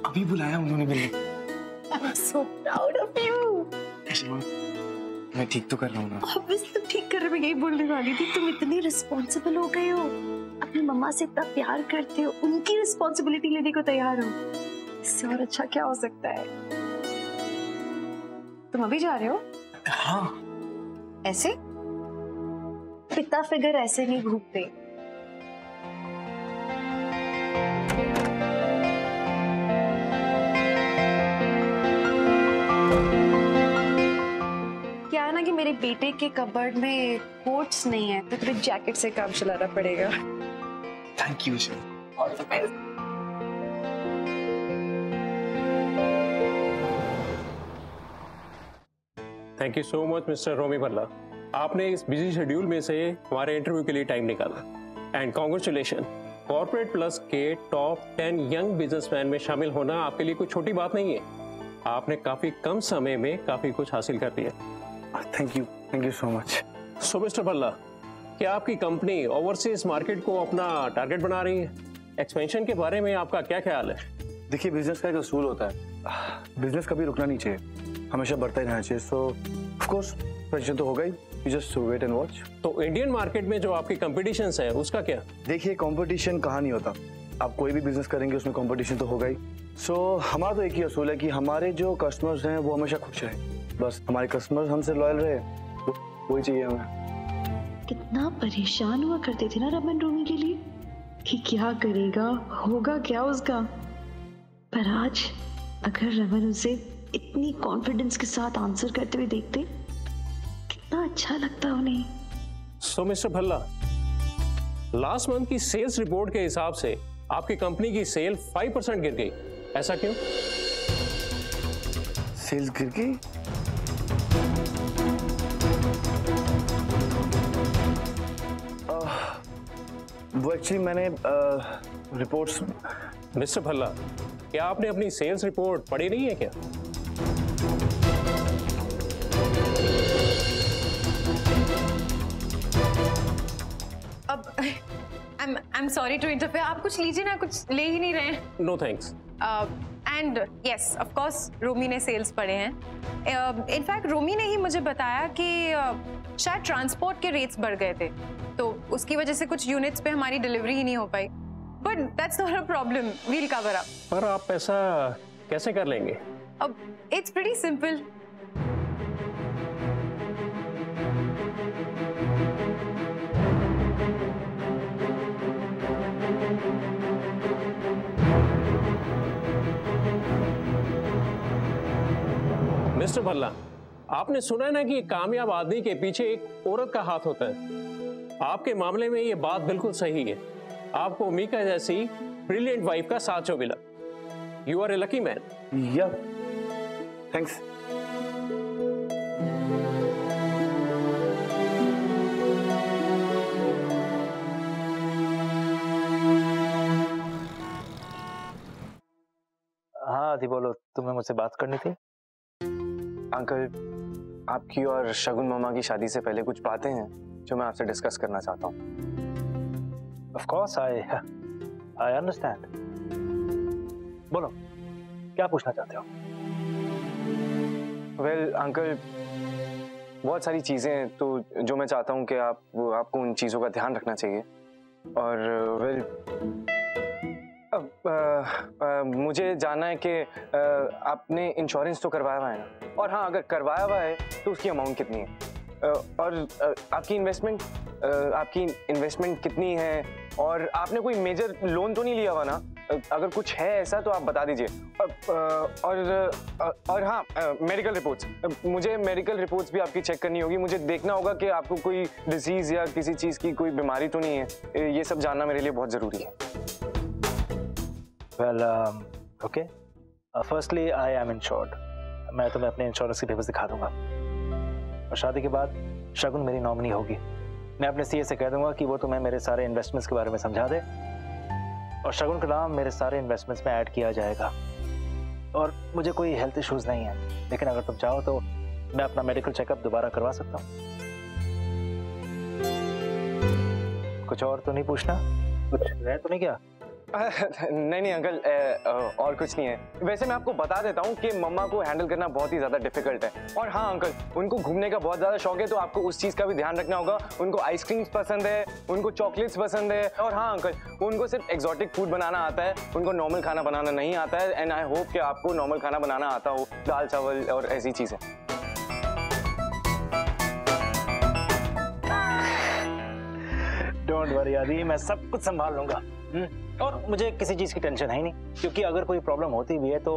अभी बुलाया उन्होंने मिलने। I'm so proud of you. मैं ठीक तो कर रहा हूँ ना? Obviously तुम ठीक कर रहे हो, मैं यही बोलने वाली थी। तुम इतने रिस्पॉन्सिबल हो गए हो, अपनी मम्मा से इतना प्यार करते हो, उनकी रिस्पॉन्सिबिलिटी लेने को तैयार हो। इससे और अच्छा क्या हो सकता है? तुम अभी जा रहे हो? हाँ। ऐसे? पिता फिगर ऐसे नहीं घूमते। क्या है ना कि मेरे बेटे के कबर्ड में कोट्स नहीं है, तो तेरे जैकेट से काम चलाना पड़ेगा। Thank you, all the best. Thank you so much mister Romi Bhalla, आपने इस बिजी शेड्यूल में से हमारे इंटरव्यू के लिए टाइम निकाला। एंड कॉन्ग्रेचुलेशन, कॉर्पोरेट प्लस के टॉप 10 यंग बिजनेसमैन में शामिल होना आपके लिए कोई छोटी बात नहीं है। आपने काफी कम समय में काफी कुछ हासिल कर लिया। Thank you so much. So mister Bhalla, क्या आपकी कंपनी ओवरसीज मार्केट को अपना टारगेट बना रही है? एक्सपेंशन के बारे में आपका क्या ख्याल है? देखिए, बिजनेस का एक असूल होता है, बिजनेस कभी रुकना नहीं चाहिए, हमेशा बढ़ता ही रहना चाहिए। सो ऑफ कोर्स एक्सपेंशन तो होगा ही, you just wait and watch. तो इंडियन मार्केट में जो आपकी कंपटीशन है उसका क्या? देखिए, कंपटीशन कहाँ नहीं होता, आप कोई भी बिजनेस करेंगे उसमें कंपटीशन तो होगा ही। सो हमारा तो एक ही असूल है कि हमारे जो कस्टमर्स हैं वो हमेशा खुश रहें, बस हमारे कस्टमर्स हमसे लॉयल रहे, वही चाहिए हमें। कितना परेशान हुआ करते थे ना रमन रोमी के लिए कि क्या करेगा, होगा क्या उसका। पर आज अगर रमन उसे इतनी कॉन्फिडेंस के साथ आंसर करते हुए देखते, कितना अच्छा लगता उन्हें। सो मिस्टर भल्ला, लास्ट मंथ की सेल्स रिपोर्ट के हिसाब से आपकी कंपनी की सेल 5% गिर गई, ऐसा क्यों? सेल्स गिर गई? वो एक्चुअली मैंने रिपोर्ट्स। मिस्टर भल्ला, क्या आपने अपनी सेल्स रिपोर्ट पढ़ी नहीं है क्या? अब I'm sorry to interfere, आप कुछ लीजिए ना, कुछ ले ही नहीं रहे हैं। No thanks. And yes, of course Romi ने सेल्स पढ़े हैं। इनफैक्ट रोमी ने ही मुझे बताया कि शायद ट्रांसपोर्ट के रेट्स बढ़ गए थे, तो उसकी वजह से कुछ यूनिट्स पे हमारी डिलीवरी ही नहीं हो पाई। But that's not a problem, we'll cover up. पर आप पैसा कैसे कर लेंगे? अब it's pretty simple. Mister Bhalla, आपने सुना है ना कि कामयाब आदमी के पीछे एक औरत का हाथ होता है। आपके मामले में ये बात बिल्कुल सही है। आपको मीका जैसी ब्रिलियंट वाइफ का साथ जो मिला, you are a lucky man. Yeah thanks. हाँ आदि, बोलो, तुम्हें मुझसे बात करनी थी। अंकल, आपकी और शगुन मामा की शादी से पहले कुछ बातें हैं जो मैं आपसे डिस्कस करना चाहता हूँ। Of course, I understand. बोलो, क्या पूछना चाहते हो? वेल अंकल, बहुत सारी चीजें हैं तो जो मैं चाहता हूँ कि आपको उन चीजों का ध्यान रखना चाहिए। और वेल मुझे जानना है कि आपने इंश्योरेंस तो करवाया हुआ है ना, और हाँ अगर करवाया हुआ है तो उसकी अमाउंट कितनी है, और आपकी इन्वेस्टमेंट कितनी है, और आपने कोई मेजर लोन तो नहीं लिया हुआ ना? अगर कुछ है ऐसा तो आप बता दीजिए। और हाँ, मेडिकल रिपोर्ट्स, मुझे मेडिकल रिपोर्ट्स भी आपकी चेक करनी होगी। मुझे देखना होगा कि आपको कोई डिजीज या किसी चीज़ की कोई बीमारी तो नहीं है। ये सब जानना मेरे लिए बहुत ज़रूरी है। Well okay, firstly I am insured. मैं तुम्हें अपने इंश्योरेंस के पेपर्स दिखा दूंगा, और शादी के बाद शगुन मेरी नॉमिनी होगी। मैं अपने सीए से कह दूंगा कि वो तुम्हें मेरे सारे इन्वेस्टमेंट्स के बारे में समझा दे, और शगुन का नाम मेरे सारे इन्वेस्टमेंट्स में ऐड किया जाएगा। और मुझे कोई हेल्थ इश्यूज नहीं है, लेकिन अगर तुम चाहो तो मैं अपना मेडिकल चेकअप दोबारा करवा सकता हूँ। कुछ और तो नहीं पूछना? कुछ रह तो नहीं क्या? नहीं अंकल, और कुछ नहीं है। वैसे मैं आपको बता देता हूँ कि मम्मा को हैंडल करना बहुत ही ज्यादा डिफिकल्ट है। और हाँ अंकल, उनको घूमने का बहुत ज्यादा शौक है, तो आपको उस चीज का भी ध्यान रखना होगा। उनको आइसक्रीम्स पसंद है, उनको चॉकलेट्स पसंद है। और हाँ अंकल, उनको सिर्फ एक्सोटिक फूड बनाना आता है, उनको नॉर्मल खाना बनाना नहीं आता है। एंड आई होप कि आपको नॉर्मल खाना बनाना आता हो, दाल चावल और ऐसी चीजें। डोंट वरी आदि, मैं सब कुछ संभाल लूंगा। और मुझे किसी चीज की टेंशन है ही नहीं, क्योंकि अगर कोई प्रॉब्लम होती भी है तो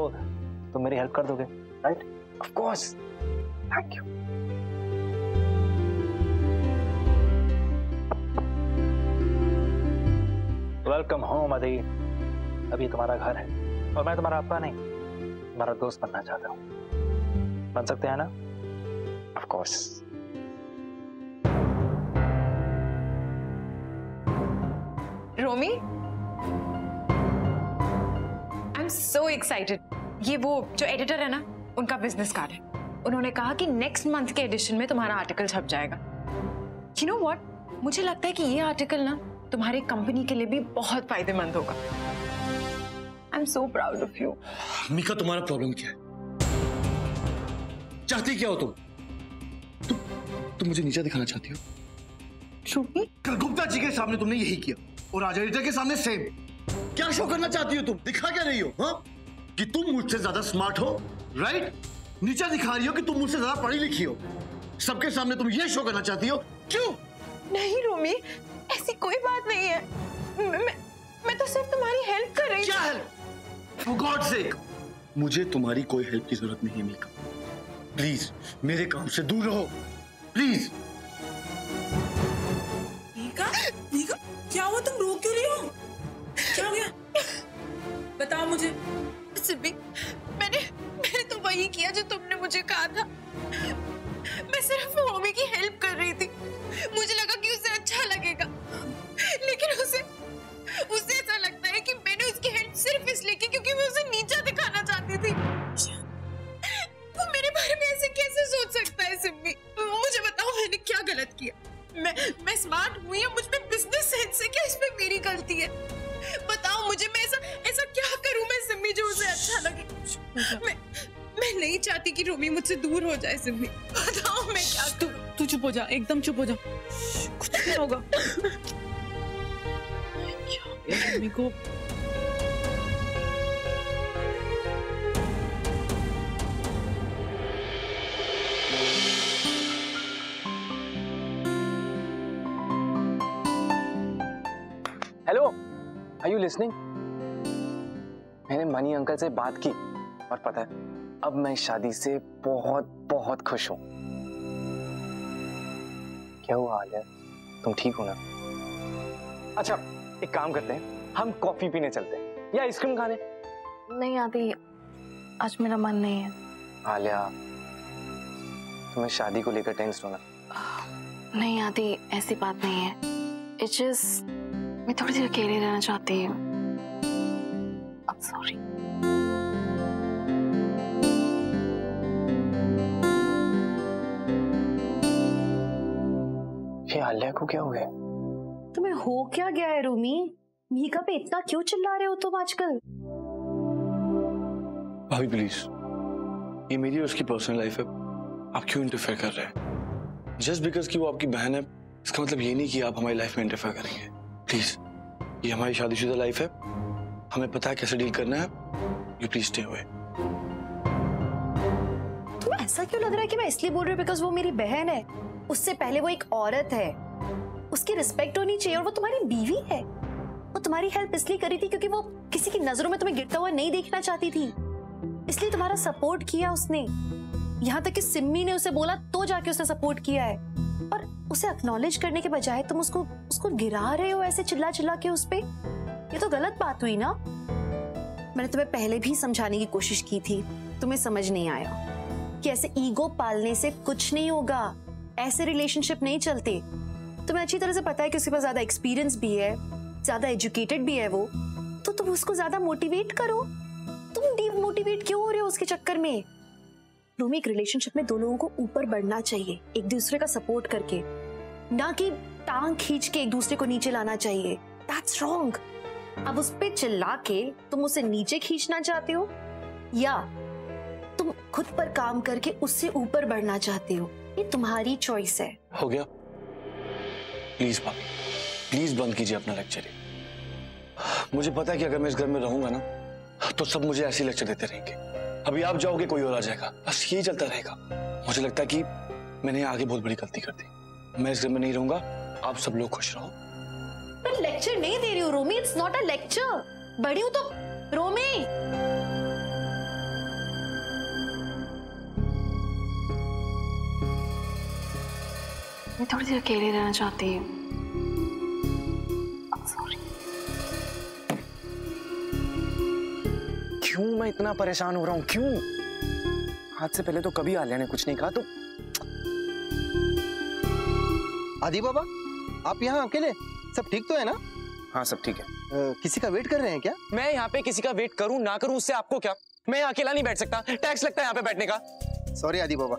तुम मेरी हेल्प कर दोगे, right? Of course, thank you. Welcome home आदि। अभी तुम्हारा घर है, और मैं तुम्हारा अपना नहीं, तुम्हारा दोस्त बनना चाहता हूँ। बन सकते हैं ना? Of course. Romi, I am so excited. ये वो जो एडिटर है ना, उनका बिजनेस कार्ड है। उन्होंने कहा कि नेक्स्ट मंथ के एडिशन में तुम्हारा आर्टिकल छप जाएगा। यू नो व्हाट, मुझे लगता है कि ये आर्टिकल ना तुम्हारी कंपनी के लिए भी बहुत फायदेमंद होगा। I am so proud of you. Mika, तुम्हारा प्रॉब्लम क्या है? चाहती क्या हो तुम? तुम मुझे नीचा दिखाना चाहती हो? कल गुप्ता जी के सामने तुमने यही किया, और आज एडिटर के सामने सेम। क्या शो करना चाहती हो तुम? दिखा क्या रही हो? हाँ, कि तुम मुझसे ज्यादा स्मार्ट हो, राइट? नीचा दिखा रही हो कि तुम मुझसे ज्यादा पढ़ी लिखी हो। सबके सामने तुम ये शो करना चाहती हो, क्यों? नहीं रोमी, ऐसी कोई बात नहीं है। मैं तो सिर्फ तुम्हारी हेल्प कर रही। क्या हेल्प? For God's sake, मुझे तुम्हारी कोई हेल्प की जरूरत नहीं है मीका। प्लीज मेरे काम से दूर रहो, प्लीज। मीका, मीका, क्या हुआ? तुम रो क्यों रही हो? क्या हो गया? बताओ मुझे। सिब्बी, मैंने तो वही किया जो तुमने मुझे कहा था। मैं सिर्फ रोमी की हेल्प कर रही थी। मुझे लगा कि उसे अच्छा लगेगा, लेकिन उसे ऐसा लगता है कि मैंने उसकी हेल्प सिर्फ इसलिए की क्योंकि मैं उसे नीचा दिखाना चाहती थी। वो मेरे बारे में ऐसे कैसे सोच सकता है सिब्बी? मुझे बताओ, मैंने क्या गलत किया? मैं स्मार्ट हुई या मुझ में बिजनेस सेंस है? क्या इसमें मेरी गलती है? बताओ मुझे, मैं ऐसा क्या करूं मैं सिम्मी जो उसे अच्छा लगे? मैं नहीं चाहती कि रोमी मुझसे दूर हो जाए। सिम्मी, बताओ मैं क्या करूं? तू चुप हो जा, एकदम चुप हो जा, कुछ नहीं होगा। मम्मी को हेलो, आर यू लिसनिंग? मैंने मनी अंकल से बात की, और पता है अब मैं इस शादी से बहुत बहुत खुश हूं। क्या हुआ आलिया, तुम ठीक हो ना? अच्छा, एक काम करते हैं, हम कॉफी पीने चलते हैं या आइसक्रीम खाने? नहीं आदि, आज मेरा मन नहीं है। आलिया, तुम्हें शादी को लेकर टेंशन हो ना? नहीं आदि, ऐसी बात नहीं है। इट्स जस्ट मैं थोड़ी देर अकेले रहना चाहती हूँ। I'm sorry। ये आलिया को क्या हो गया? तुम्हें हो क्या गया है रोमी? मीका पे इतना क्यों चिल्ला रहे हो तुम आजकल? भाभी प्लीज, ये मेरी और उसकी पर्सनल लाइफ है, आप क्यों इंटरफेयर कर रहे हैं? जस्ट बिकॉज कि वो आपकी बहन है, इसका मतलब ये नहीं कि आप हमारी लाइफ में इंटरफेयर करेंगे। प्लीज, ये हमारी शादीशुदा लाइफ है, हमें पता है कैसे डील करना है। You please stay away. तुम्हें ऐसा क्यों लग रहा है कि मैं इसलिए बोल रही हूँ बिकॉज वो मेरी बहन है? उससे पहले वो एक औरत है, उसकी रिस्पेक्ट होनी चाहिए, और वो तुम्हारी बीवी है। वो तुम्हारी हेल्प इसलिए करी थी क्योंकि वो किसी की नजरों में तुम्हें गिरता हुआ नहीं देखना चाहती थी, इसलिए तुम्हारा सपोर्ट किया उसने। यहाँ तक कि सिम्मी ने उसे बोला तो जाके उसने सपोर्ट किया है, और उसे एक्नॉलेज करने के बजाय तुम उसको गिरा रहे हो ऐसे चिल्ला चिल्ला के उस पे। ये तो गलत बात हुई ना। मैंने तुम्हें पहले भी समझाने की कोशिश की थी, तुम्हें समझ नहीं आया कि ऐसे ईगो पालने से कुछ नहीं होगा, ऐसे रिलेशनशिप नहीं चलते। तुम्हें अच्छी तरह से पता है कि उसके पास ज्यादा एक्सपीरियंस भी है, ज्यादा एजुकेटेड भी है वो, तो तुम उसको ज्यादा मोटिवेट करो। तुम डीमोटिवेट क्यों हो रहे हो उसके चक्कर में? रोमी, एक रिलेशनशिप में दो लोगों को ऊपर बढ़ना चाहिए, एक दूसरे का सपोर्ट करके, ना कि टांग खींच के एक दूसरे को नीचे लाना चाहिए। That's wrong. अब उस पे चिल्ला के तुम उसे नीचे खींचना चाहते हो या तुम खुद पर काम करके उससे ऊपर बढ़ना चाहते हो, ये तुम्हारी चॉइस है। हो गया? प्लीज भाभी, प्लीज बंद कीजिए अपना लेक्चर। मुझे पता है कि अगर मैं इस घर में रहूंगा ना तो सब मुझे ऐसे लेक्चर देते रहेंगे। अभी आप जाओगे, कोई और आ जाएगा, बस यही चलता रहेगा। मुझे लगता है कि मैंने आगे बहुत बड़ी गलती कर दी। मैं इस घर में नहीं रहूंगा, आप सब लोग खुश रहो। पर लेक्चर नहीं दे रही हो रोमी, इट्स नॉट अ लेक्चर। बड़ी हूं तो रोमी। मैं थोड़ी देर अकेले रहना चाहती हूँ। सॉरी। क्यों मैं इतना परेशान हो रहा हूँ? क्यों? आज से पहले तो कभी आलिया ने कुछ नहीं कहा। तो आदि बाबा, आप यहाँ अकेले? सब ठीक तो है ना? हाँ सब ठीक है। किसी का वेट कर रहे हैं क्या? मैं यहाँ पे किसी का वेट करूँ ना करूँ उससे आपको क्या? मैं यहाँ अकेला नहीं बैठ सकता, टैक्स लगता है यहाँ पे बैठने का। सॉरी आदि बाबा।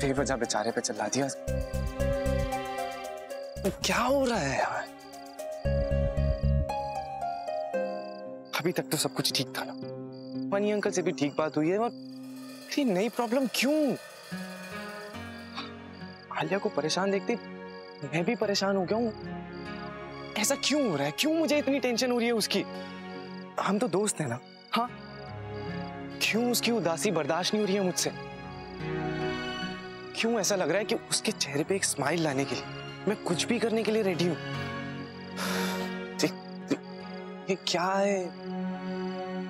बेवजह बेचारे पे चिल्ला दिया। क्या हो रहा है यार? अभी तक तो सब कुछ ठीक था ना, मनी अंकल से भी ठीक बात हुई है, और इतनी नई प्रॉब्लम क्यों? आलिया को परेशान देखते मैं भी परेशान हो गया हूँ। ऐसा क्यों हो रहा है? क्यों मुझे इतनी टेंशन हो रही है उसकी? हम तो दोस्त हैं ना? हाँ, क्यों उसकी उदासी बर्दाश्त नहीं हो रही है मुझसे? क्यों ऐसा लग रहा है कि उसके चेहरे पे एक स्माइल लाने के लिए मैं कुछ भी करने के लिए रेडी हूं? ये क्या है?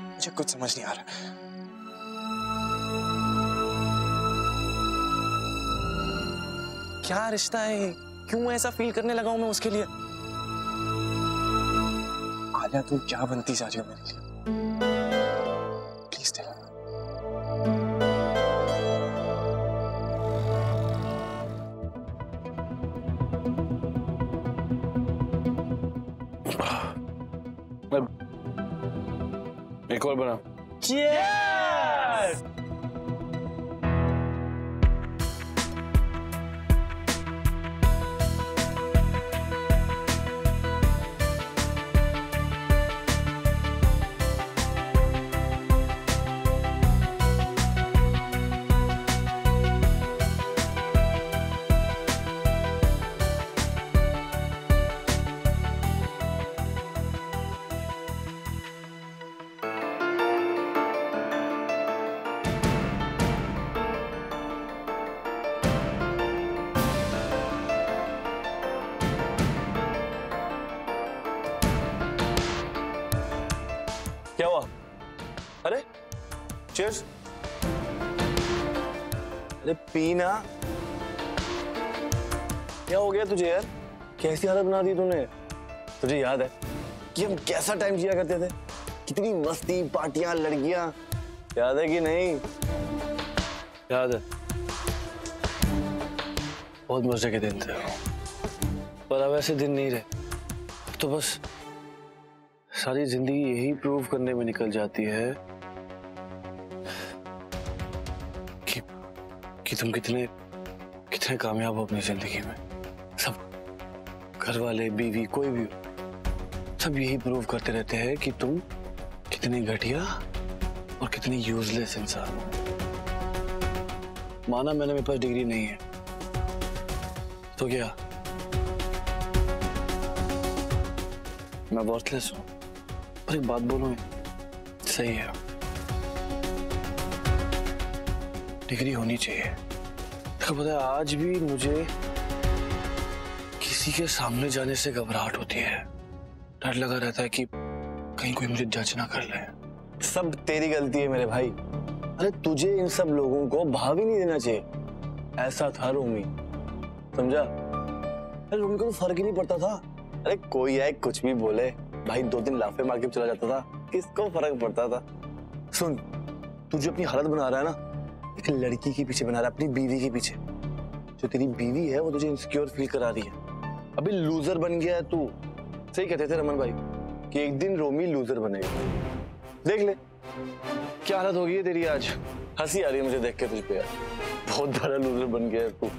मुझे कुछ समझ नहीं आ रहा। क्या रिश्ता है? क्यों ऐसा फील करने लगा हूं मैं उसके लिए? आलिया तू क्या बनती जा रही हो मेरे लिए? Please tell me. एक और बना। Cheers! क्या हुआ? अरे चीयर्स। अरे पीना। क्या हो गया तुझे यार? कैसी हालत बना दी तूने? तुझे याद है कि हम कैसा टाइम जिया करते थे? कितनी मस्ती, पार्टियां, लड़कियां, याद है कि नहीं? याद है। बहुत मजे के दिन थे, पर अब ऐसे दिन नहीं रहे। अब तो बस सारी जिंदगी यही प्रूव करने में निकल जाती है कि तुम कितने कामयाब हो अपनी जिंदगी में। सब घर वाले, बीवी, कोई भी हो, सब यही प्रूव करते रहते हैं कि तुम कितनी घटिया और कितनी यूजलेस इंसान हो। माना मैंने मेरे पास डिग्री नहीं है, तो क्या मैं वर्थलेस हूं? पर एक बात बोलूं, सही है, डिग्री होनी चाहिए। तो पता है आज भी मुझे किसी के सामने जाने से घबराहट होती है। डर लगा रहता है कि कहीं कोई मुझे जज ना कर ले। सब तेरी गलती है मेरे भाई। अरे तुझे इन सब लोगों को भाव ही नहीं देना चाहिए। ऐसा था रोमी, समझा? अरे रोमी को तो फर्क ही नहीं पड़ता था। अरे कोई आए कुछ भी बोले, भाई 2 दिन लाफे मार के चला जाता था, किसको फर्क पड़ता था? सुन, तुझे अपनी हालत बना रहा है ना, एक लड़की के पीछे बना रहा है, अपनी बीवी के पीछे। जो तेरी बीवी है वो तुझे इनसिक्योर फील करा रही है। अभी लूजर बन गया है तू। सही कहते थे रमन भाई कि एक दिन रोमी लूजर बनेगा। देख ले क्या हालत हो गई है तेरी आज। हंसी आ रही है मुझे देख के तुझ पे यार। बहुत बड़ा लूजर बन गया है तू।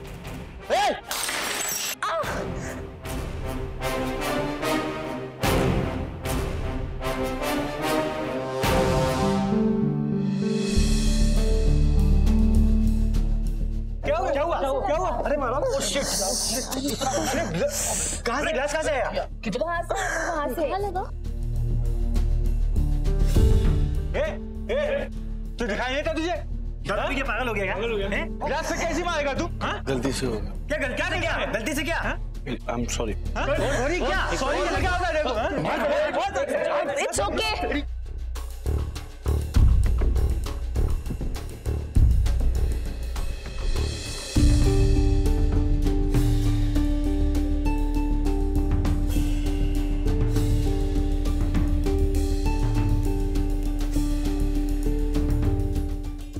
क्या हुआ? अरे मारा। Oh shit. कहाँ से ग्लास कहाँ से आया? कितना वहाँ से लगा? तू दिखाई नहीं था तुझे? क्या पागल हो गया क्या? ग्लास से कैसे मारेगा तू? गलती से हो गया। क्या नहीं किया? गलती से क्या? I'm sorry. सॉरी क्या? सॉरी के लिए क्या होता है देखो? It's okay.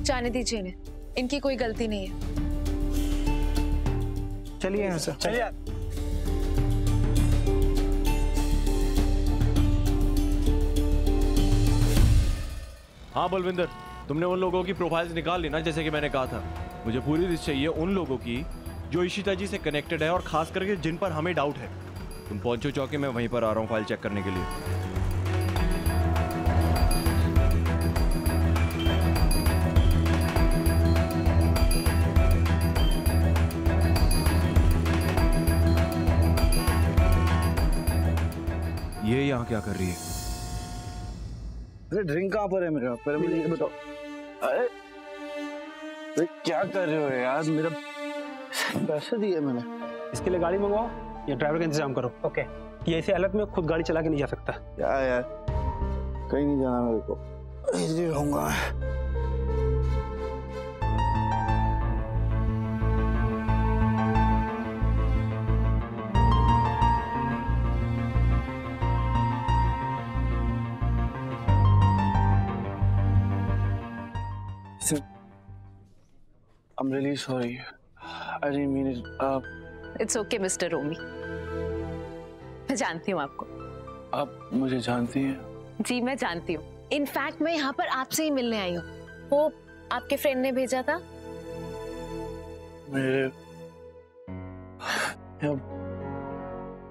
जाने दीजिए इन्हें, इनकी कोई गलती नहीं है। चलिए यहाँ से। चलिए। हाँ बलविंदर, तुमने उन लोगों की प्रोफाइल्स निकाल ली ना, जैसे कि मैंने कहा था। मुझे पूरी लिस्ट चाहिए उन लोगों की जो इशिता जी से कनेक्टेड है और खास करके जिन पर हमें डाउट है। तुम पहुंचो चौकी, मैं वहीं पर आ रहा हूँ फाइल चेक करने के लिए। ये यहाँ क्या कर रही है? अरे ड्रिंक कहाँ पर है मेरा? पहले मुझे ये बताओ। अरे क्या कर रहे हो यार? मेरा पैसे दिए मैंने। इसके लिए गाड़ी मंगवाओ या ड्राइवर का इंतजाम करो। ओके। ये ऐसी हालत में खुद गाड़ी चला के नहीं जा सकता। क्या यार, कहीं नहीं जाना मेरे को, इधर रहूंगा। I'm really sorry. I didn't mean it. It's okay mister Romi, मैं जानती हूँ आपको। आप मुझे जानती हैं? जी मैं जानती हूँ। इनफैक्ट मैं यहाँ पर आपसे ही मिलने आई हूँ। वो आपके फ्रेंड ने भेजा था। मेरे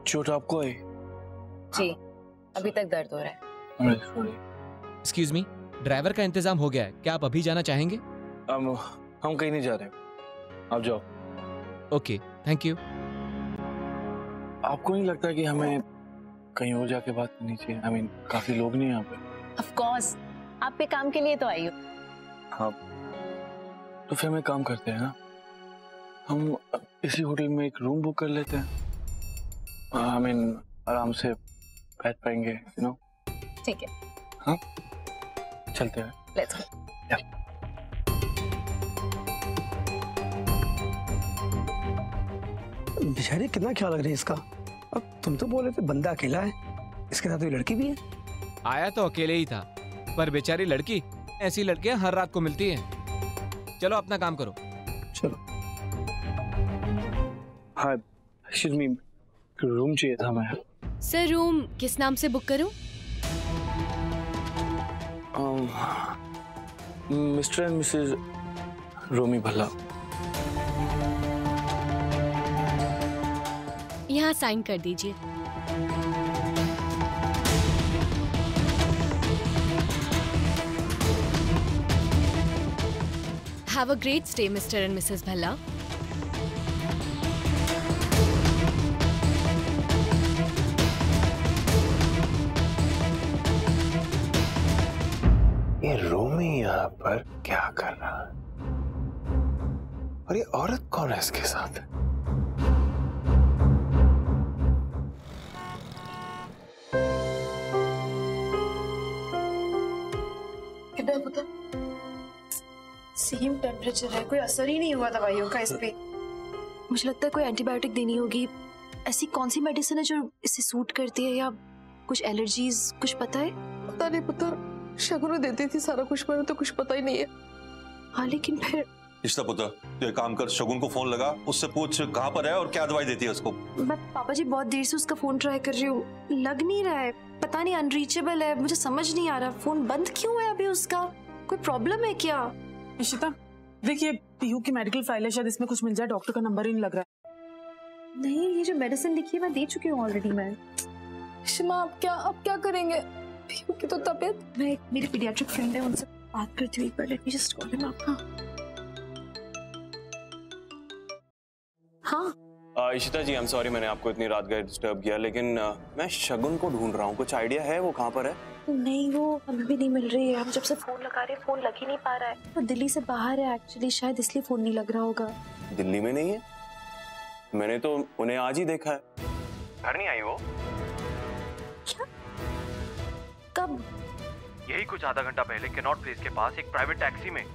चोट आपको आई? जी, अभी तक दर्द हो रहा है। एक्सक्यूज मी, ड्राइवर का इंतजाम हो गया है, क्या आप अभी जाना चाहेंगे? हम कहीं नहीं जा रहे, आप जाओ। Okay, thank you. आपको नहीं लगता कि हमें कहीं और जाके बात करनी चाहिए? I mean, काफी लोग नहीं यहाँ पे। ऑफ कोर्स, आपके काम के लिए तो आई हूँ। हाँ, तो फिर हम काम करते हैं ना, हम इसी होटल में एक रूम बुक कर लेते हैं। I mean, आराम से बैठ पाएंगे, you know? ठीक है। हाँ, चलते हैं। Let's go. बेचारे कितना ख्याल रख रहे हैं इसका। अब तुम तो बोले थे बंदा अकेला है, इसके साथ कोई लड़की भी है। आया तो अकेले ही था, पर बेचारी लड़की, ऐसी लड़कियां हर रात को मिलती हैं। चलो अपना काम करो। चलो। हाँ, एक्सक्यूज मी, रूम चाहिए था मैं। सर रूम किस नाम से बुक करूं? मिस्टर एंड मिसेज रोमी भल्ला। यहाँ साइन कर दीजिए। Have a great stay, Mr. and Mrs. Bhalla. ये रोमी यहाँ पर क्या कर रहा है? और ये औरत कौन है इसके साथ? पता सेम टेम्परेचर है, कोई असर ही नहीं हुआ दवाइयों का इस पे। मुझे लगता है कोई एंटीबायोटिक देनी होगी। ऐसी कौन सी मेडिसिन है जो इसे सूट करती है, या कुछ एलर्जीज कुछ पता है? पता नहीं, पता शगुन देती थी सारा कुछ, मैंने तो कुछ पता ही नहीं है। हाँ लेकिन फिर इश्ता पुत्र, तो एक काम कर, शगुन को फोन लगा, उससे पूछ कहाँ पर है और क्या दवाई देती है उसको। मैं पापा जी बहुत देर से उसका फोन ट्राई कर रही हूँ, लग नहीं रहा है, पता नहीं अनरीचेबल है, मुझे समझ नहीं आ रहा फोन बंद क्यों है अभी उसका, कोई प्रॉब्लम है क्या? इशिता देखिए, पीहू की मेडिकल फाइल है, शायद इसमें कुछ मिल जाए, डॉक्टर का नंबर ही नहीं लग रहा है। नहीं, ये जो मेडिसिन लिखी है मैं दे चुकी हूँ ऑलरेडी। मैं शिमा अब क्या करेंगे? पीहू की तो तबीयत, मैं मेरी पीडियाट्रिक फ्रेंड है उनसे बात करती हुई, let me just call him up. हाँ इशिता जी, आई एम सॉरी मैंने आपको इतनी रात गए डिस्टर्ब किया, लेकिन मैं शगुन को ढूंढ रहा हूँ, कुछ आइडिया है वो कहाँ पर है? नहीं, वो अभी भी नहीं मिल रही है, हम जब से फोन लगा रहे हैं फोन लग ही नहीं पा रहा है, वो दिल्ली से बाहर है एक्चुअली, शायद इसलिए फोन नहीं लग रहा होगा। दिल्ली में नहीं है? मैंने तो उन्हें आज ही देखा है, घर नहीं आई वो। क्या? कब? यही कुछ आधा घंटा पहले कैनॉट प्लेस के पास एक प्राइवेट टैक्सी में।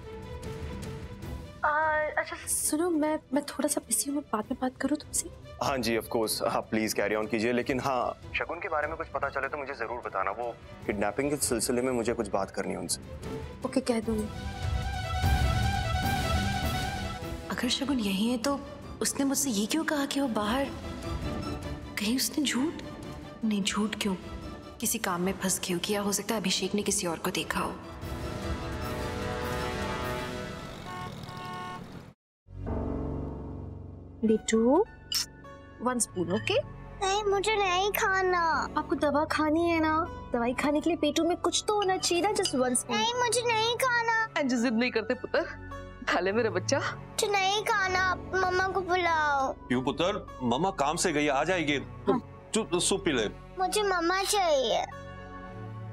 अच्छा सुनो, मैं थोड़ा सा बिजी हूँ, मैं बाद में बात करूँ तुमसे? हाँ जी ऑफ कोर्स, आप प्लीज कैरी ऑन कीजिए, लेकिन हाँ शगुन के बारे में कुछ पता चले तो मुझे जरूर बताना, वो किडनैपिंग के सिलसिले में मुझे कुछ बात करनी है उनसे। ओके, कह दूंगी। अगर शगुन यही है तो उसने मुझसे ये क्यों कहा कि वो बाहर, कहीं उसने झूठ? नहीं, झूठ क्यों, किसी काम में फंस गई होगी, या हो सकता है अभिषेक ने किसी और को देखा हो। बेटू 1 स्पून, ओके? नहीं, मुझे नहीं खाना। आपको दवा खानी है ना, दवाई खाने के लिए पेटू में कुछ तो होना चाहिए ना, जस्ट 1 स्पून। नहीं, मुझे नहीं खाना। जिद नहीं करते पुत्र, खा ले मेरा बच्चा। मुझे नहीं खाना, मम्मा को बुलाओ। क्यों पुत्र, मम्मा काम से गई, आ जाएगी, तू सूप पी ले। मुझे मम्मा चाहिए।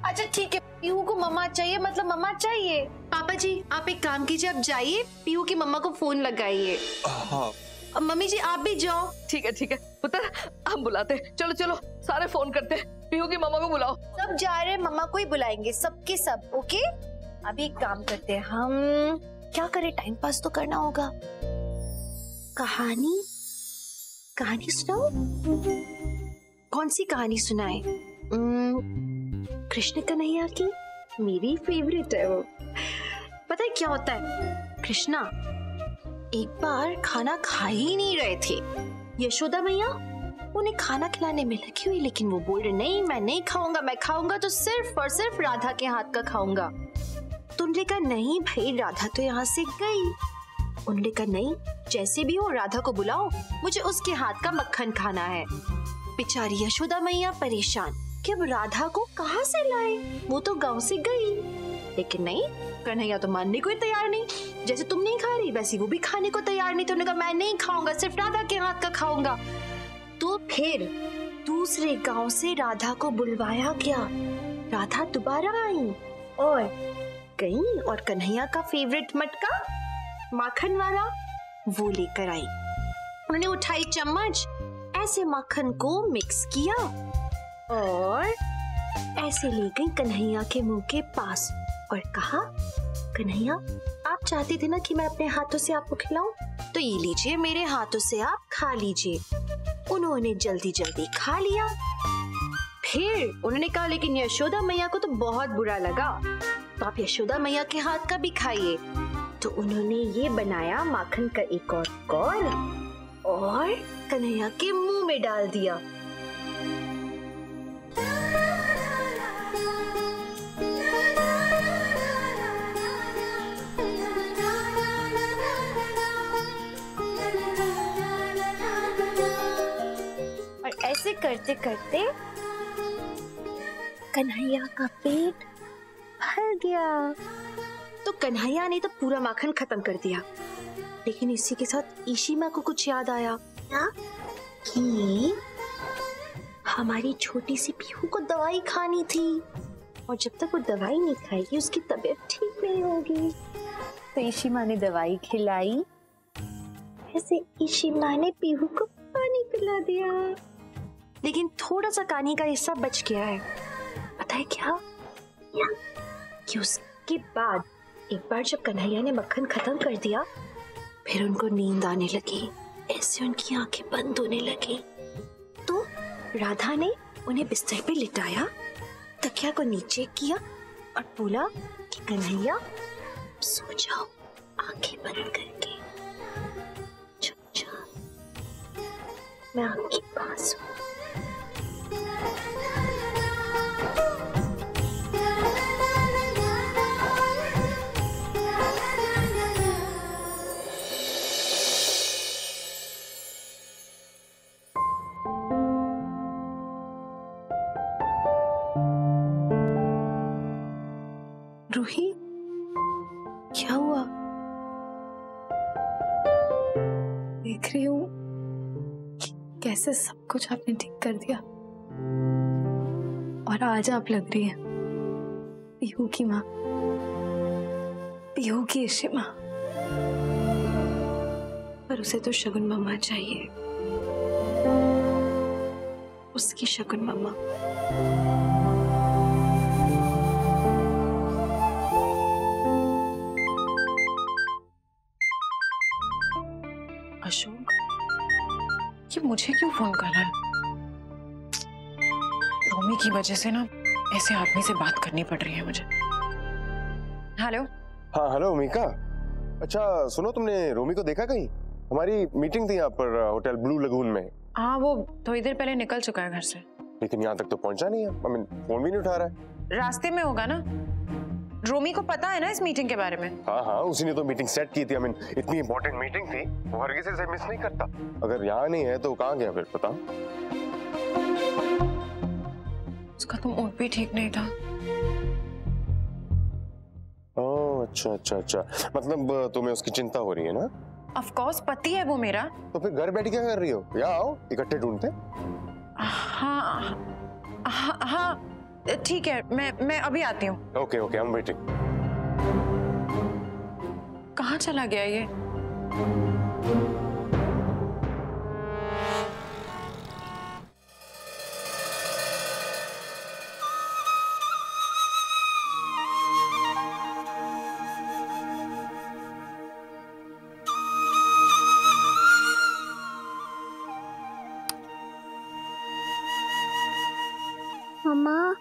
अच्छा ठीक है, पीहू को मम्मा चाहिए, मतलब मम्मा चाहिए। पापा जी आप एक काम कीजिए, आप जाइए पीहू की मम्मा को फोन लगाइए। हाँ मम्मी जी आप भी जाओ। ठीक है पुत्र, हम बुलाते, चलो चलो सारे फोन करते, पीहू की मम्मा को बुलाओ। सब जा रहे हैं, मम्मा को ही बुलाएंगे, सबके सब, ओके? अभी एक काम करते हैं, हम क्या करें, टाइम पास तो करना होगा। कहानी सुनाओ। कौन सी कहानी सुनाए? कृष्ण कन्हैया की, मेरी फेवरेट है वो। पता है क्या होता है, कृष्णा एक बार खाना खा ही नहीं रहे थे, यशोदा मैया उन्हें खाना खिलाने में लगी हुई, लेकिन वो बोल रहे नहीं मैं नहीं खाऊंगा, मैं खाऊंगा तो सिर्फ और सिर्फ राधा के हाथ का खाऊंगा। तो उन्होंने कहा नहीं भाई, राधा तो यहाँ से गई। उन्होंने कहा नहीं, जैसे भी हो राधा को बुलाओ, मुझे उसके हाथ का मक्खन खाना है। बेचारी यशोदा मैया परेशान कि अब राधा को कहाँ से लाए, वो तो गांव से गई। लेकिन नहीं, कन्हैया तो मानने को ही तैयार नहीं, जैसे तुम नहीं खा रही वैसे वो भी खाने को तैयार नहीं। तो उन्होंने कहा मैं नहीं खाऊंगा, सिर्फ राधा के हाथ का खाऊंगा। तो फिर दूसरे गांव से राधा को बुलवाया गया। राधा दोबारा आई और गई और कन्हैया का फेवरेट मटका माखन वाला वो लेकर आई। उन्होंने उठाई चम्मच, ऐसे माखन को मिक्स किया और ऐसे ले गई कन्हैया के मुंह के पास और कहा कन्हैया आप चाहते थे ना कि मैं अपने हाथों से आपको खिलाऊं, तो ये लीजिए मेरे हाथों से आप खा लीजिए। उन्होंने जल्दी जल्दी खा लिया। फिर उन्होंने कहा लेकिन यशोदा मैया को तो बहुत बुरा लगा, तो आप यशोदा मैया के हाथ का भी खाइए। तो उन्होंने ये बनाया माखन का एक और कौर और कन्हैया के मुंह में डाल दिया। और ऐसे करते करते कन्हैया का पेट भर गया। तो कन्हैया ने तो पूरा माखन खत्म कर दिया, लेकिन इसी के साथ ईशिमा को कुछ याद आया क्या कि हमारी छोटी सी पीहू को दवाई खानी थी और जब तक वो दवाई नहीं खाएगी उसकी तबीयत ठीक नहीं होगी। तो ईशिमा ने दवाई खिलाई, ऐसे ईशिमा ने पीहू को पानी पिला दिया। लेकिन थोड़ा सा कहानी का हिस्सा बच गया है। पता है क्या कि उसके बाद एक बार जब कन्हैया ने मक्खन खत्म कर दिया, फिर उनको नींद आने लगी, ऐसे उनकी आंखें बंद होने लगी। तो राधा ने उन्हें बिस्तर पे लिटाया, तकिया को नीचे किया और बोला कि कन्हैया सो जाओ आंखें बंद करके। मैं आपके पास हूँ। रूही, क्या हुआ? देख रही हूँ कैसे सब कुछ आपने ठीक कर दिया, और आज आप लग रही है पीहू की माँ, पीहू की इशिमा। पर उसे तो शगुन मम्मा चाहिए, उसकी शगुन मम्मा। अशोक, ये मुझे क्यों फोन कर रहा है? रोमी की वजह से ना ऐसे आदमी से बात करनी पड़ रही है मुझे। हेलो। हाँ हेलो मीका। अच्छा सुनो, तुमने रोमी को देखा कहीं? हमारी मीटिंग थी यहाँ पर होटल ब्लू लगून में। हाँ, वो थोड़ी देर पहले निकल चुका है घर से। लेकिन यहाँ तक तो पहुंचा नहीं है। फोन भी नहीं उठा रहा है। रास्ते में होगा ना। रोमी को पता है ना इस मीटिंग के बारे में? हाँ हाँ, उसी ने तो मीटिंग सेट की थी। इतनी इंपॉर्टेंट मीटिंग थी, वो हर किसी से मिस नहीं करता। अगर यहाँ नहीं है तो कहाँ गया फिर, पता? उसका तो मूड भी ठीक नहीं था। ओह अच्छा अच्छा अच्छा, मतलब तुम्हें उसकी चिंता हो रही है ना? ऑफ कोर्स, पति है वो मेरा। तो फिर घर बैठ क्या कर रही हो? यहाँ आओ, इकट्ठे ढूंढते। हाँ हाँ हाँ ठीक है, मैं अभी आती हूँ। Okay okay, I am waiting. कहाँ चला गया ये? मम्मा,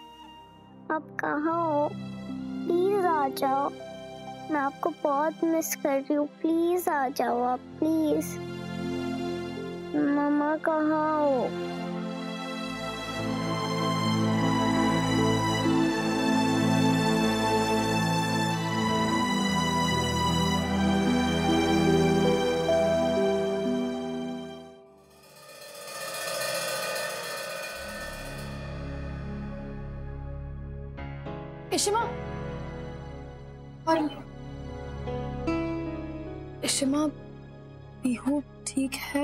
आप कहाँ हो? प्लीज आ जाओ, मैं आपको बहुत मिस कर रही हूँ। प्लीज आ जाओ आप, प्लीज। मम्मा कहाँ हो? इशिमा, और इशिमा, पीहू ठीक है?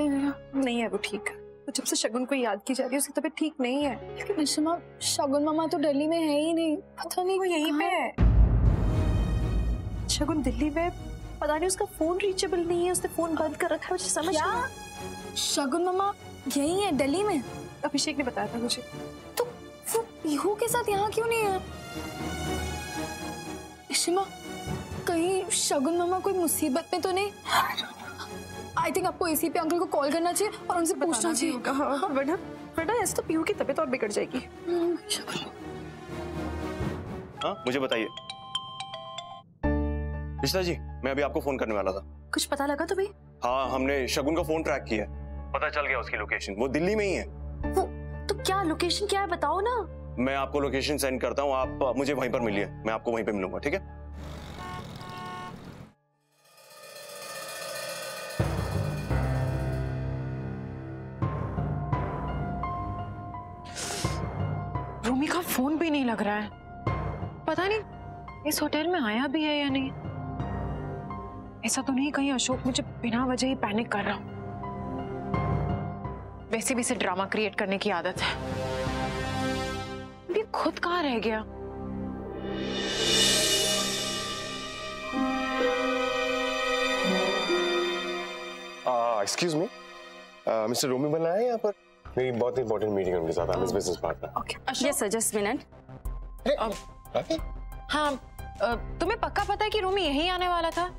नहीं है वो ठीक। तो जब से शगुन को याद की जा रही है उसकी तबीयत ठीक नहीं है। लेकिन इशिमा, शगुन मामा तो दिल्ली में है ही नहीं। पता नहीं वो यहीं पे है। शगुन दिल्ली में, पता नहीं उसका फोन रीचेबल नहीं है, उसने फोन बंद कर रखा है। मुझे समझ नहीं। शगुन मामा यहीं है दिल्ली में? अभिषेक ने बताया था मुझे। तो वो पीहू के साथ यहाँ क्यों नहीं है? इशिमा, कहीं शगुन मामा कोई मुसीबत में तो नहीं? आई थिंक आपको एसीपी अंकल को कॉल करना चाहिए और उनसे पूछना चाहिए। हाँ, वरना ऐसे तो पीहू की तबीयत और बिगड़ जाएगी। हाँ मुझे बताइए। रिश्ता जी, मैं अभी आपको फोन करने वाला था। कुछ पता लगा तुम्हें? हाँ, हमने शगुन का फोन ट्रैक किया, पता चल गया उसकी लोकेशन। वो दिल्ली में ही है। वो तो क्या लोकेशन क्या है, बताओ ना। मैं आपको लोकेशन सेंड करता हूँ, आप मुझे वहीं पर मिलिए, मैं आपको वहीं पे मिलूंगा, ठीक है? रोमी का फोन भी नहीं लग रहा है। पता नहीं इस होटल में आया भी है या नहीं। ऐसा तो नहीं कहीं अशोक मुझे बिना वजह ही पैनिक कर रहा हूं। वैसे भी इसे ड्रामा क्रिएट करने की आदत है। ये खुद कहाँ रह गया? एक्सक्यूज मी, मिस्टर रोमी बना है यहाँ पर? मेरी बहुत इंपॉर्टेंट मीटिंग है उनके साथ। I am his business partner. Okay yes sir, just minute. हाँ, तुम्हें पक्का पता है कि रोमी यहीं आने वाला था?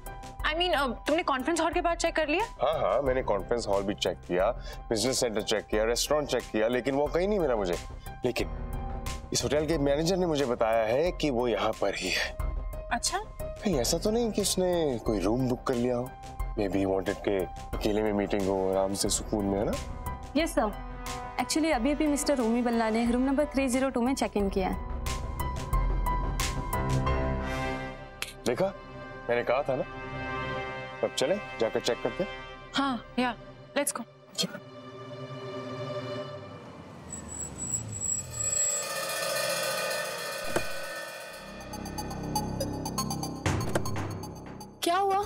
I mean, तुमने कॉन्फ्रेंस हॉल के बाद चेक कर लिया? हाँ हाँ, मैंने कॉन्फ्रेंस हॉल भी चेक किया, बिजनेस सेंटर चेक किया, रेस्टोरेंट चेक किया, लेकिन वो कहीं नहीं मिला मुझे। लेकिन इस होटल के मैनेजर ने मुझे बताया है कि वो यहाँ पर ही है। अच्छा? कहीं ऐसा तो नहीं कि उसने कोई रूम बुक कर लिया हो? मे बी वांटेड के अकेले में मीटिंग हो, आराम से सुकून में, है ना? यस सर, एक्चुअली अभी अभी मिस्टर रोमी बल्ला ने रूम नंबर 302 में चेक इन किया है। देखा, मैंने कहा था ना। अब चले जाकर चेक करते हैं। हाँ, या लेट्स गो। क्या हुआ?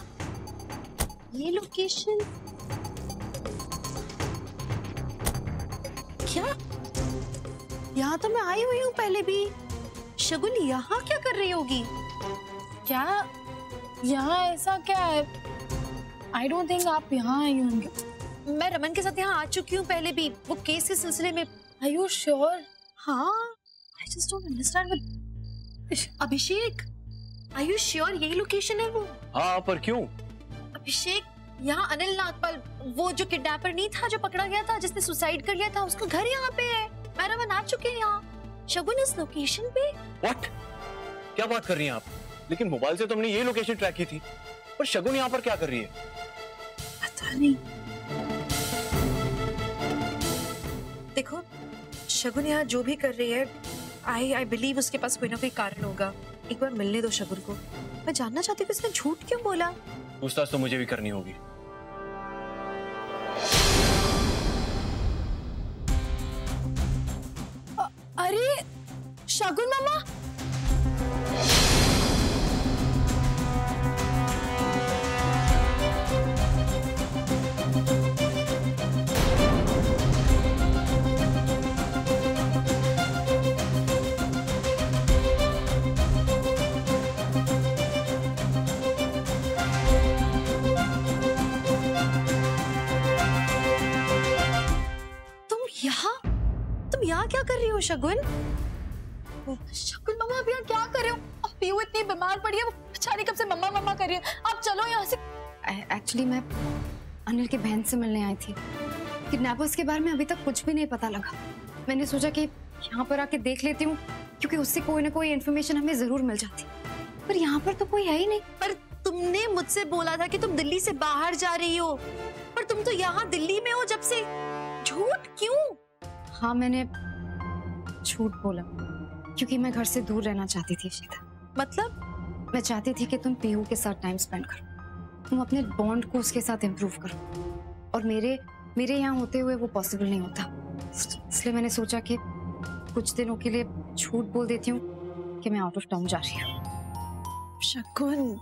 ये लोकेशन क्या? यहाँ तो मैं आई हुई हूँ पहले भी। शगुन यहाँ क्या कर रही होगी? क्या यहाँ ऐसा क्या है? आई डोंट थिंक आप यहाँ आई होंगे। मैं रमन के साथ यहाँ आ चुकी हूँ पहले भी, वो केस के सिलसिले में। Are you sure? हाँ, I just don't understand what... Abhishek, are you sure यही लोकेशन है वो? हाँ, पर क्यों? अभिषेक, यहाँ अनिल नागपाल, वो जो किडनैपर नहीं था जो पकड़ा गया था, जिसने सुसाइड कर लिया था, उसका घर यहाँ पे है। मैं रमन आ चुके हैं यहाँ। शगुन इस लोकेशन पे। What? क्या बात कर रही हैं आप? लेकिन मोबाइल से तो हमने ये लोकेशन ट्रैक की थी, पर शगुन यहाँ पर क्या कर रही है? पता नहीं। देखो, शगुन यहाँ जो भी कर रही है, आई बिलीव उसके पास कोई ना कोई कारण होगा। एक बार मिलने दो शगुन को। मैं जानना चाहती हूँ कि उसने झूठ क्यों बोला। पूछताछ तो मुझे भी करनी होगी। अरे शगुन मामा, तुम यहाँ क्या कर रही हो शगुन? शगुन मम्मा आप यहाँ क्या कर रहे हो? अब पीहू इतनी बीमार पड़ी है, वो बेचारी कब से मम्मा मम्मा कर रही है। आप चलो यहाँ से। एक्चुअली मैं अनिल की बहन से मिलने आई थी। किडनैपर्स के बारे में अभी तक कुछ भी नहीं पता लगा। मैंने सोचा कि यहाँ पर आके देख लेती हूँ, क्योंकि उससे कोई ना कोई इन्फॉर्मेशन हमें जरूर मिल जाती। पर यहाँ पर तो कोई है ही नहीं। पर तुमने मुझसे बोला था कि तुम दिल्ली से बाहर जा रही हो, पर तुम तो यहाँ दिल्ली में हो जब से। झूठ क्यों? हाँ, मैंने झूठ बोला क्योंकि मैं घर से दूर रहना चाहती थी शीता। मतलब? मैं चाहती थी कि तुम पीहू के साथ टाइम स्पेंड करो, तुम अपने बॉन्ड को उसके साथ इम्प्रूव करो, और मेरे यहाँ होते हुए वो पॉसिबल नहीं होता। इसलिए मैंने सोचा कि कुछ दिनों के लिए झूठ बोल देती हूँ कि मैं आउट ऑफ टाउन जा रही हूँ। शगुन,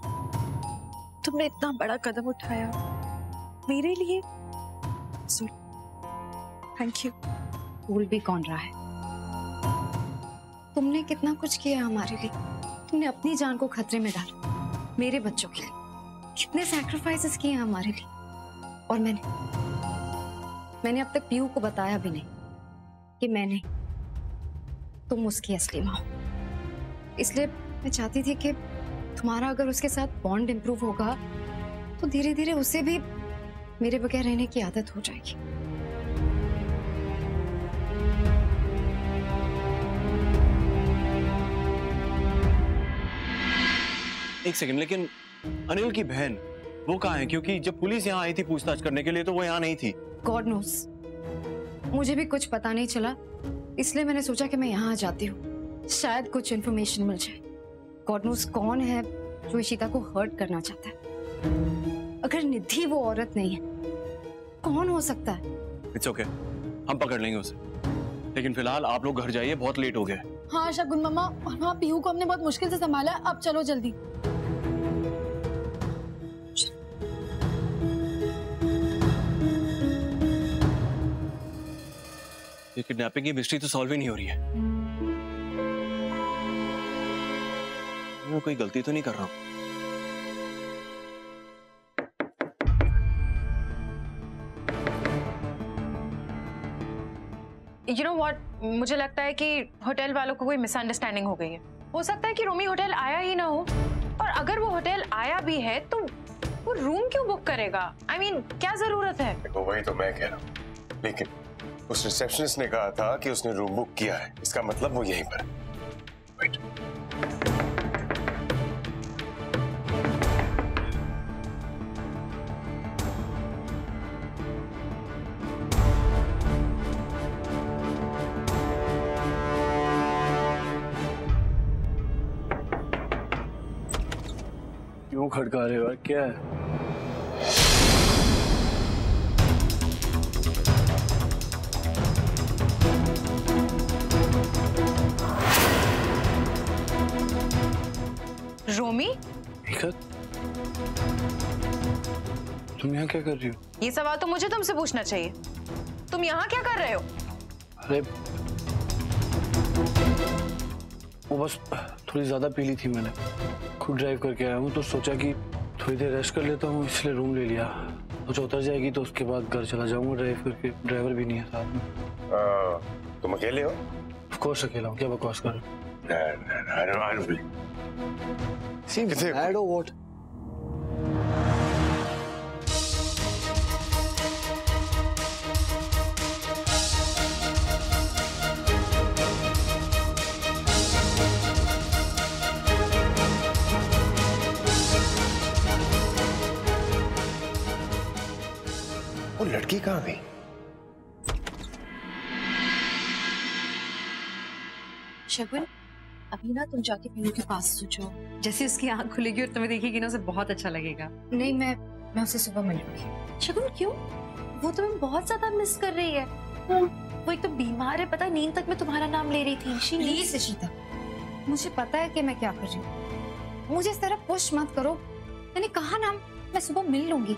तुमने इतना बड़ा कदम उठाया मेरे लिए। Thank you. भूल भी कौन रहा है? तुमने कितना कुछ किया हमारे लिए। तुमने अपनी जान को खतरे में डाला मेरे बच्चों के लिए। कितने सैक्रिफाइसेस किए हमारे लिए। और मैंने अब तक पीहू को बताया भी नहीं कि मैं नहीं, तुम उसकी असली माँ हो। इसलिए मैं चाहती थी कि तुम्हारा अगर उसके साथ बॉन्ड इम्प्रूव होगा तो धीरे धीरे उसे भी मेरे बगैर रहने की आदत हो जाएगी। एक सेकंड, लेकिन अनिल की बहन वो कहाँ है? क्योंकि जब पुलिस यहाँ आई थी पूछताछ करने के लिए तो वो यहाँ नहीं थी। गॉड नोस, मुझे भी कुछ पता नहीं चला, इसलिए मैंने सोचा कि मैं यहाँ आ जाती हूँ, शायद कुछ इन्फॉर्मेशन मिल जाए। गॉड नोस कौन है जो इशिता को हर्ट करना चाहता है। अगर निधि वो औरत नहीं है, कौन हो सकता है? इट्स ओके, हम पकड़ लेंगे उसे। लेकिन फिलहाल आप लोग घर जाइए, बहुत लेट हो गया। हाँ शगुन मम्मा, और वहाँ पीहू को हमने बहुत मुश्किल से संभाला। अब चलो जल्दी। ये किडनैपिंग की मिस्ट्री तो सॉल्व ही नहीं हो रही है। मैं कोई गलती तो नहीं कर रहा हूँ। You know what? मुझे लगता है कि होटल वालों को कोई मिसअंडरस्टैंडिंग हो गई है। हो सकता है कि रोमी होटल आया ही ना हो, और अगर वो होटल आया भी है तो वो रूम क्यों बुक करेगा? I mean, क्या जरूरत है? देखो, वही तो मैं कह रहा हूँ। लेकिन उस रिसेप्शनिस्ट ने कहा था कि उसने रूम बुक किया है, इसका मतलब वो यहीं पर है। Wait. खड़का रहे हो यार, क्या है? रोमी, तुम यहाँ क्या कर रही हो? ये सवाल तो मुझे तुमसे पूछना चाहिए। तुम यहाँ क्या कर रहे हो? अरे वो बस थोड़ी ज्यादा पी ली थी मैंने, खुद ड्राइव करके आया हूँ तो सोचा कि थोड़ी देर रेस्ट कर लेता हूँ, इसलिए रूम ले लिया। सोचा उतर जाएगी तो उसके बाद घर चला जाऊंगा ड्राइव करके, ड्राइवर भी नहीं है साथ में। तुम अकेले हो? ऑफ कोर्स अकेला हूँ, क्या बकवास कर रहे हो? Seems bad or what? वो लड़की कहाँ गई? शगुन, अभी ना तुम जाके पीनू के पास सोचो, जैसे उसकी आंख खुलेगी और तुम्हें देखेगी ना उसे बहुत अच्छा लगेगा। नहीं, मैं उसे सुबह मिलूंगी। शगुन क्यों? वो तुम्हें बहुत ज्यादा मिस कर रही है। वो एक तो बीमार है, पता है, नींद तक में तुम्हारा नाम ले रही थी। प्लीज इशिता, मुझे पता है कि मैं क्या कर रही हूँ, मुझे इस तरह पुश मत करो। मैंने कहा ना, मैं सुबह मिल लूंगी।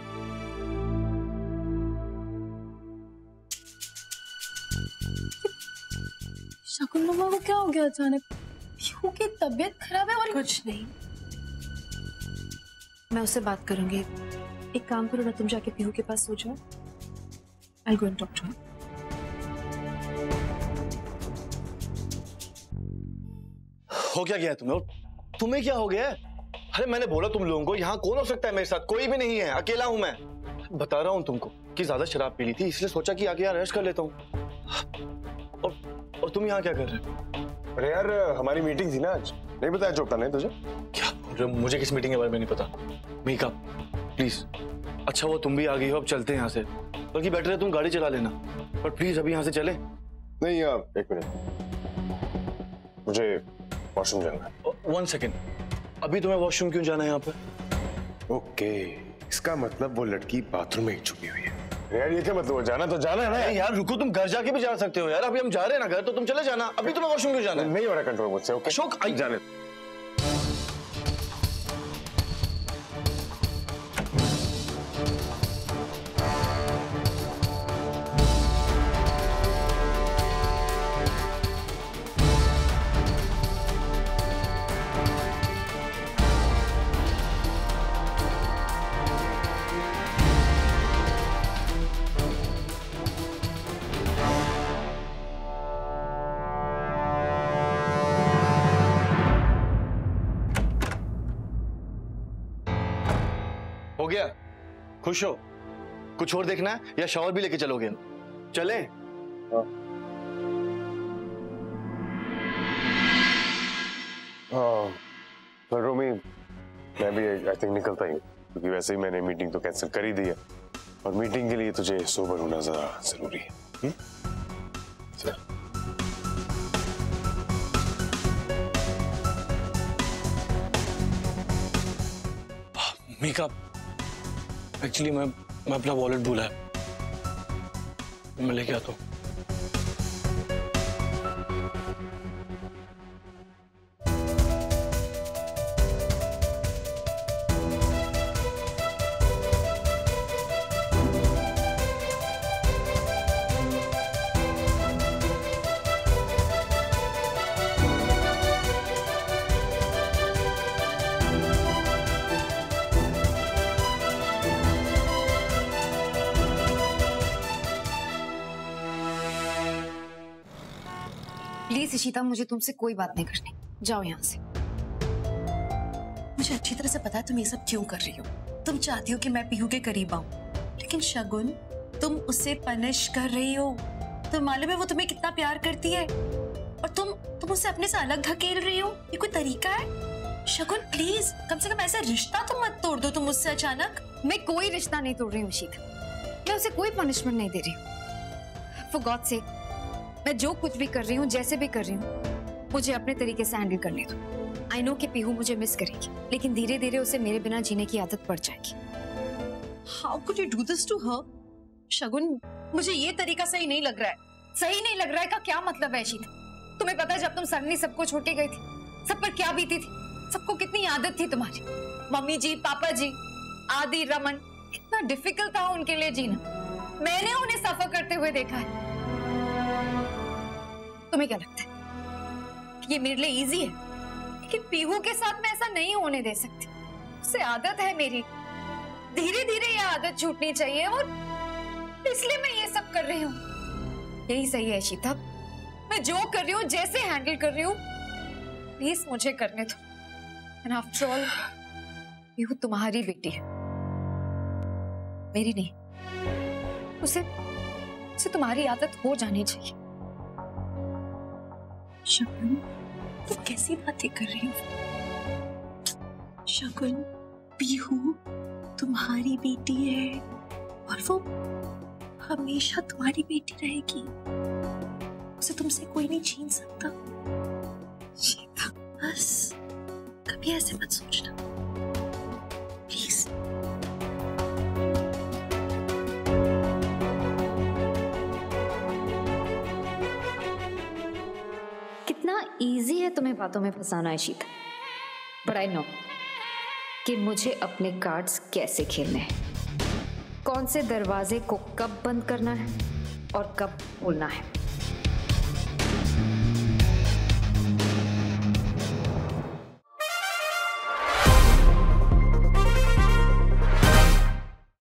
शगुन मम्मा को क्या हो गया अचानक? पीहू की तबीयत खराब है? और कुछ नहीं, मैं उससे बात करूंगी। एक काम करो ना, तुम जाके पीहू के पास सो जाओ। I'll go and talk to her. हो क्या गया तुम्हें? और तुम्हें क्या हो गया? अरे मैंने बोला तुम लोगों को यहाँ कौन हो सकता है मेरे साथ? कोई भी नहीं है, अकेला हूं मैं। बता रहा हूँ तुमको कि ज्यादा शराब पी ली थी, इसलिए सोचा कि आके यहाँ रेस्ट कर लेता हूँ। और तुम यहाँ क्या कर रहे हो? अरे यार हमारी मीटिंग थी ना आज, नहीं बताया चोपता ने तुझे? क्या बोल रहे हो? मुझे किस मीटिंग के बारे में नहीं पता। मीका प्लीज, अच्छा वो तुम भी आ गई हो, अब चलते हैं यहाँ से। बल्कि बेटर है तुम गाड़ी चला लेना, पर प्लीज अभी यहाँ से चले। नहीं यार, एक मिनट, मुझे वॉशरूम जाना है। 1 सेकेंड, अभी तुम्हें वॉशरूम क्यों जाना है यहाँ पे? ओके, इसका मतलब वो लड़की बाथरूम में ही छुपी हुई है। यार ये क्या मतलब? जाना तो जाना है ना यार। रुको, तुम घर जाके भी जा सकते हो यार। अभी हम जा रहे हैं ना घर, तो तुम चले जाना। अभी तुम्हें वॉशरूम क्यों जाना है? नहीं हो रहा कंट्रोल मुझसे। ओके अशोक, आई जाने। हो गया? खुश हो? कुछ और देखना है या शावर भी लेके चलोगे? चले? रोमी, मैं भी आई थिंक निकलता ही हूँ, क्योंकि वैसे ही मैंने मीटिंग तो कैंसिल कर ही दी है, और मीटिंग के लिए तुझे सोबर होना जरा जरूरी है। सर मीका, एक्चुअली मैं अपना वॉलेट भूला है, मैं लेके आता हूँ। प्लीज इशिता, मुझे तुमसे कोई बात नहीं करनी, जाओ यहाँ से। मुझे अच्छी तरह से पता है तुम ये सब क्यों कर रही हो। तुम चाहती हो कि मैं पीहू के करीब आऊं, लेकिन शगुन, तुम उसे पनिश कर रही हो। तुम मालूम है वो तुम्हें कितना प्यार करती है, और तुम उसे अपने से अलग धकेल रही हो। ये कोई तरीका है? शगुन प्लीज, कम से कम ऐसा रिश्ता तो मत तोड़ दो तुम मुझसे अचानक। मैं कोई रिश्ता नहीं तोड़ रही हूँ इशिता, मैं उसे कोई पनिशमेंट नहीं दे रही हूँ। फॉर गॉड सेक, मैं जो कुछ भी कर रही हूँ, जैसे भी कर रही हूँ, मुझे अपने तरीके से हैंडल करने दो। आई नो कि पीहू मुझे मिस करेगी, लेकिन धीरे धीरे उसे मेरे बिना जीने की आदत पड़ जाएगी। How could you do this to her? Shagun, मुझे ये तरीका सही नहीं लग रहा है। सही नहीं लग रहा है का क्या मतलब है शीत? तुम्हें पता है जब तुम सडनली सबको छोड़ के गई थी, सब पर क्या बीती थी? सबको कितनी आदत थी तुम्हारी, मम्मी जी, पापा जी, आदि, रमन, कितना डिफिकल्ट था उनके लिए जीना। मैंने उन्हें सफर करते हुए देखा है। तुम्हें क्या लगता है कि ये मेरे लिए इजी है? लेकिन पीहू के साथ मैं ऐसा नहीं होने दे सकती। उससे आदत है मेरी, धीरे धीरे ये आदत छूटनी चाहिए और इसलिए मैं ये सब कर रही हूँ। यही सही है शीता, मैं जो कर रही हूँ, जैसे हैंडल कर रही हूँ, प्लीज मुझे करने दो। एंड आफ्टर ऑल पीहू तुम्हारी बेटी है, मेरी नहीं। उसे तुम्हारी आदत हो जानी चाहिए। शगुन, तुम कैसी बातें कर रही हो? शगुन, पीहू तुम्हारी बेटी है और वो हमेशा तुम्हारी बेटी रहेगी। उसे तुमसे कोई नहीं छीन सकता। शीता, बस कभी ऐसे मत सोचना प्लीज। कितना इजी है तुम्हें बातों में फंसाना है शीता, बट आई नो कि मुझे अपने कार्ड्स कैसे खेलने हैं, कौन से दरवाजे को कब बंद करना है और कब खोलना है।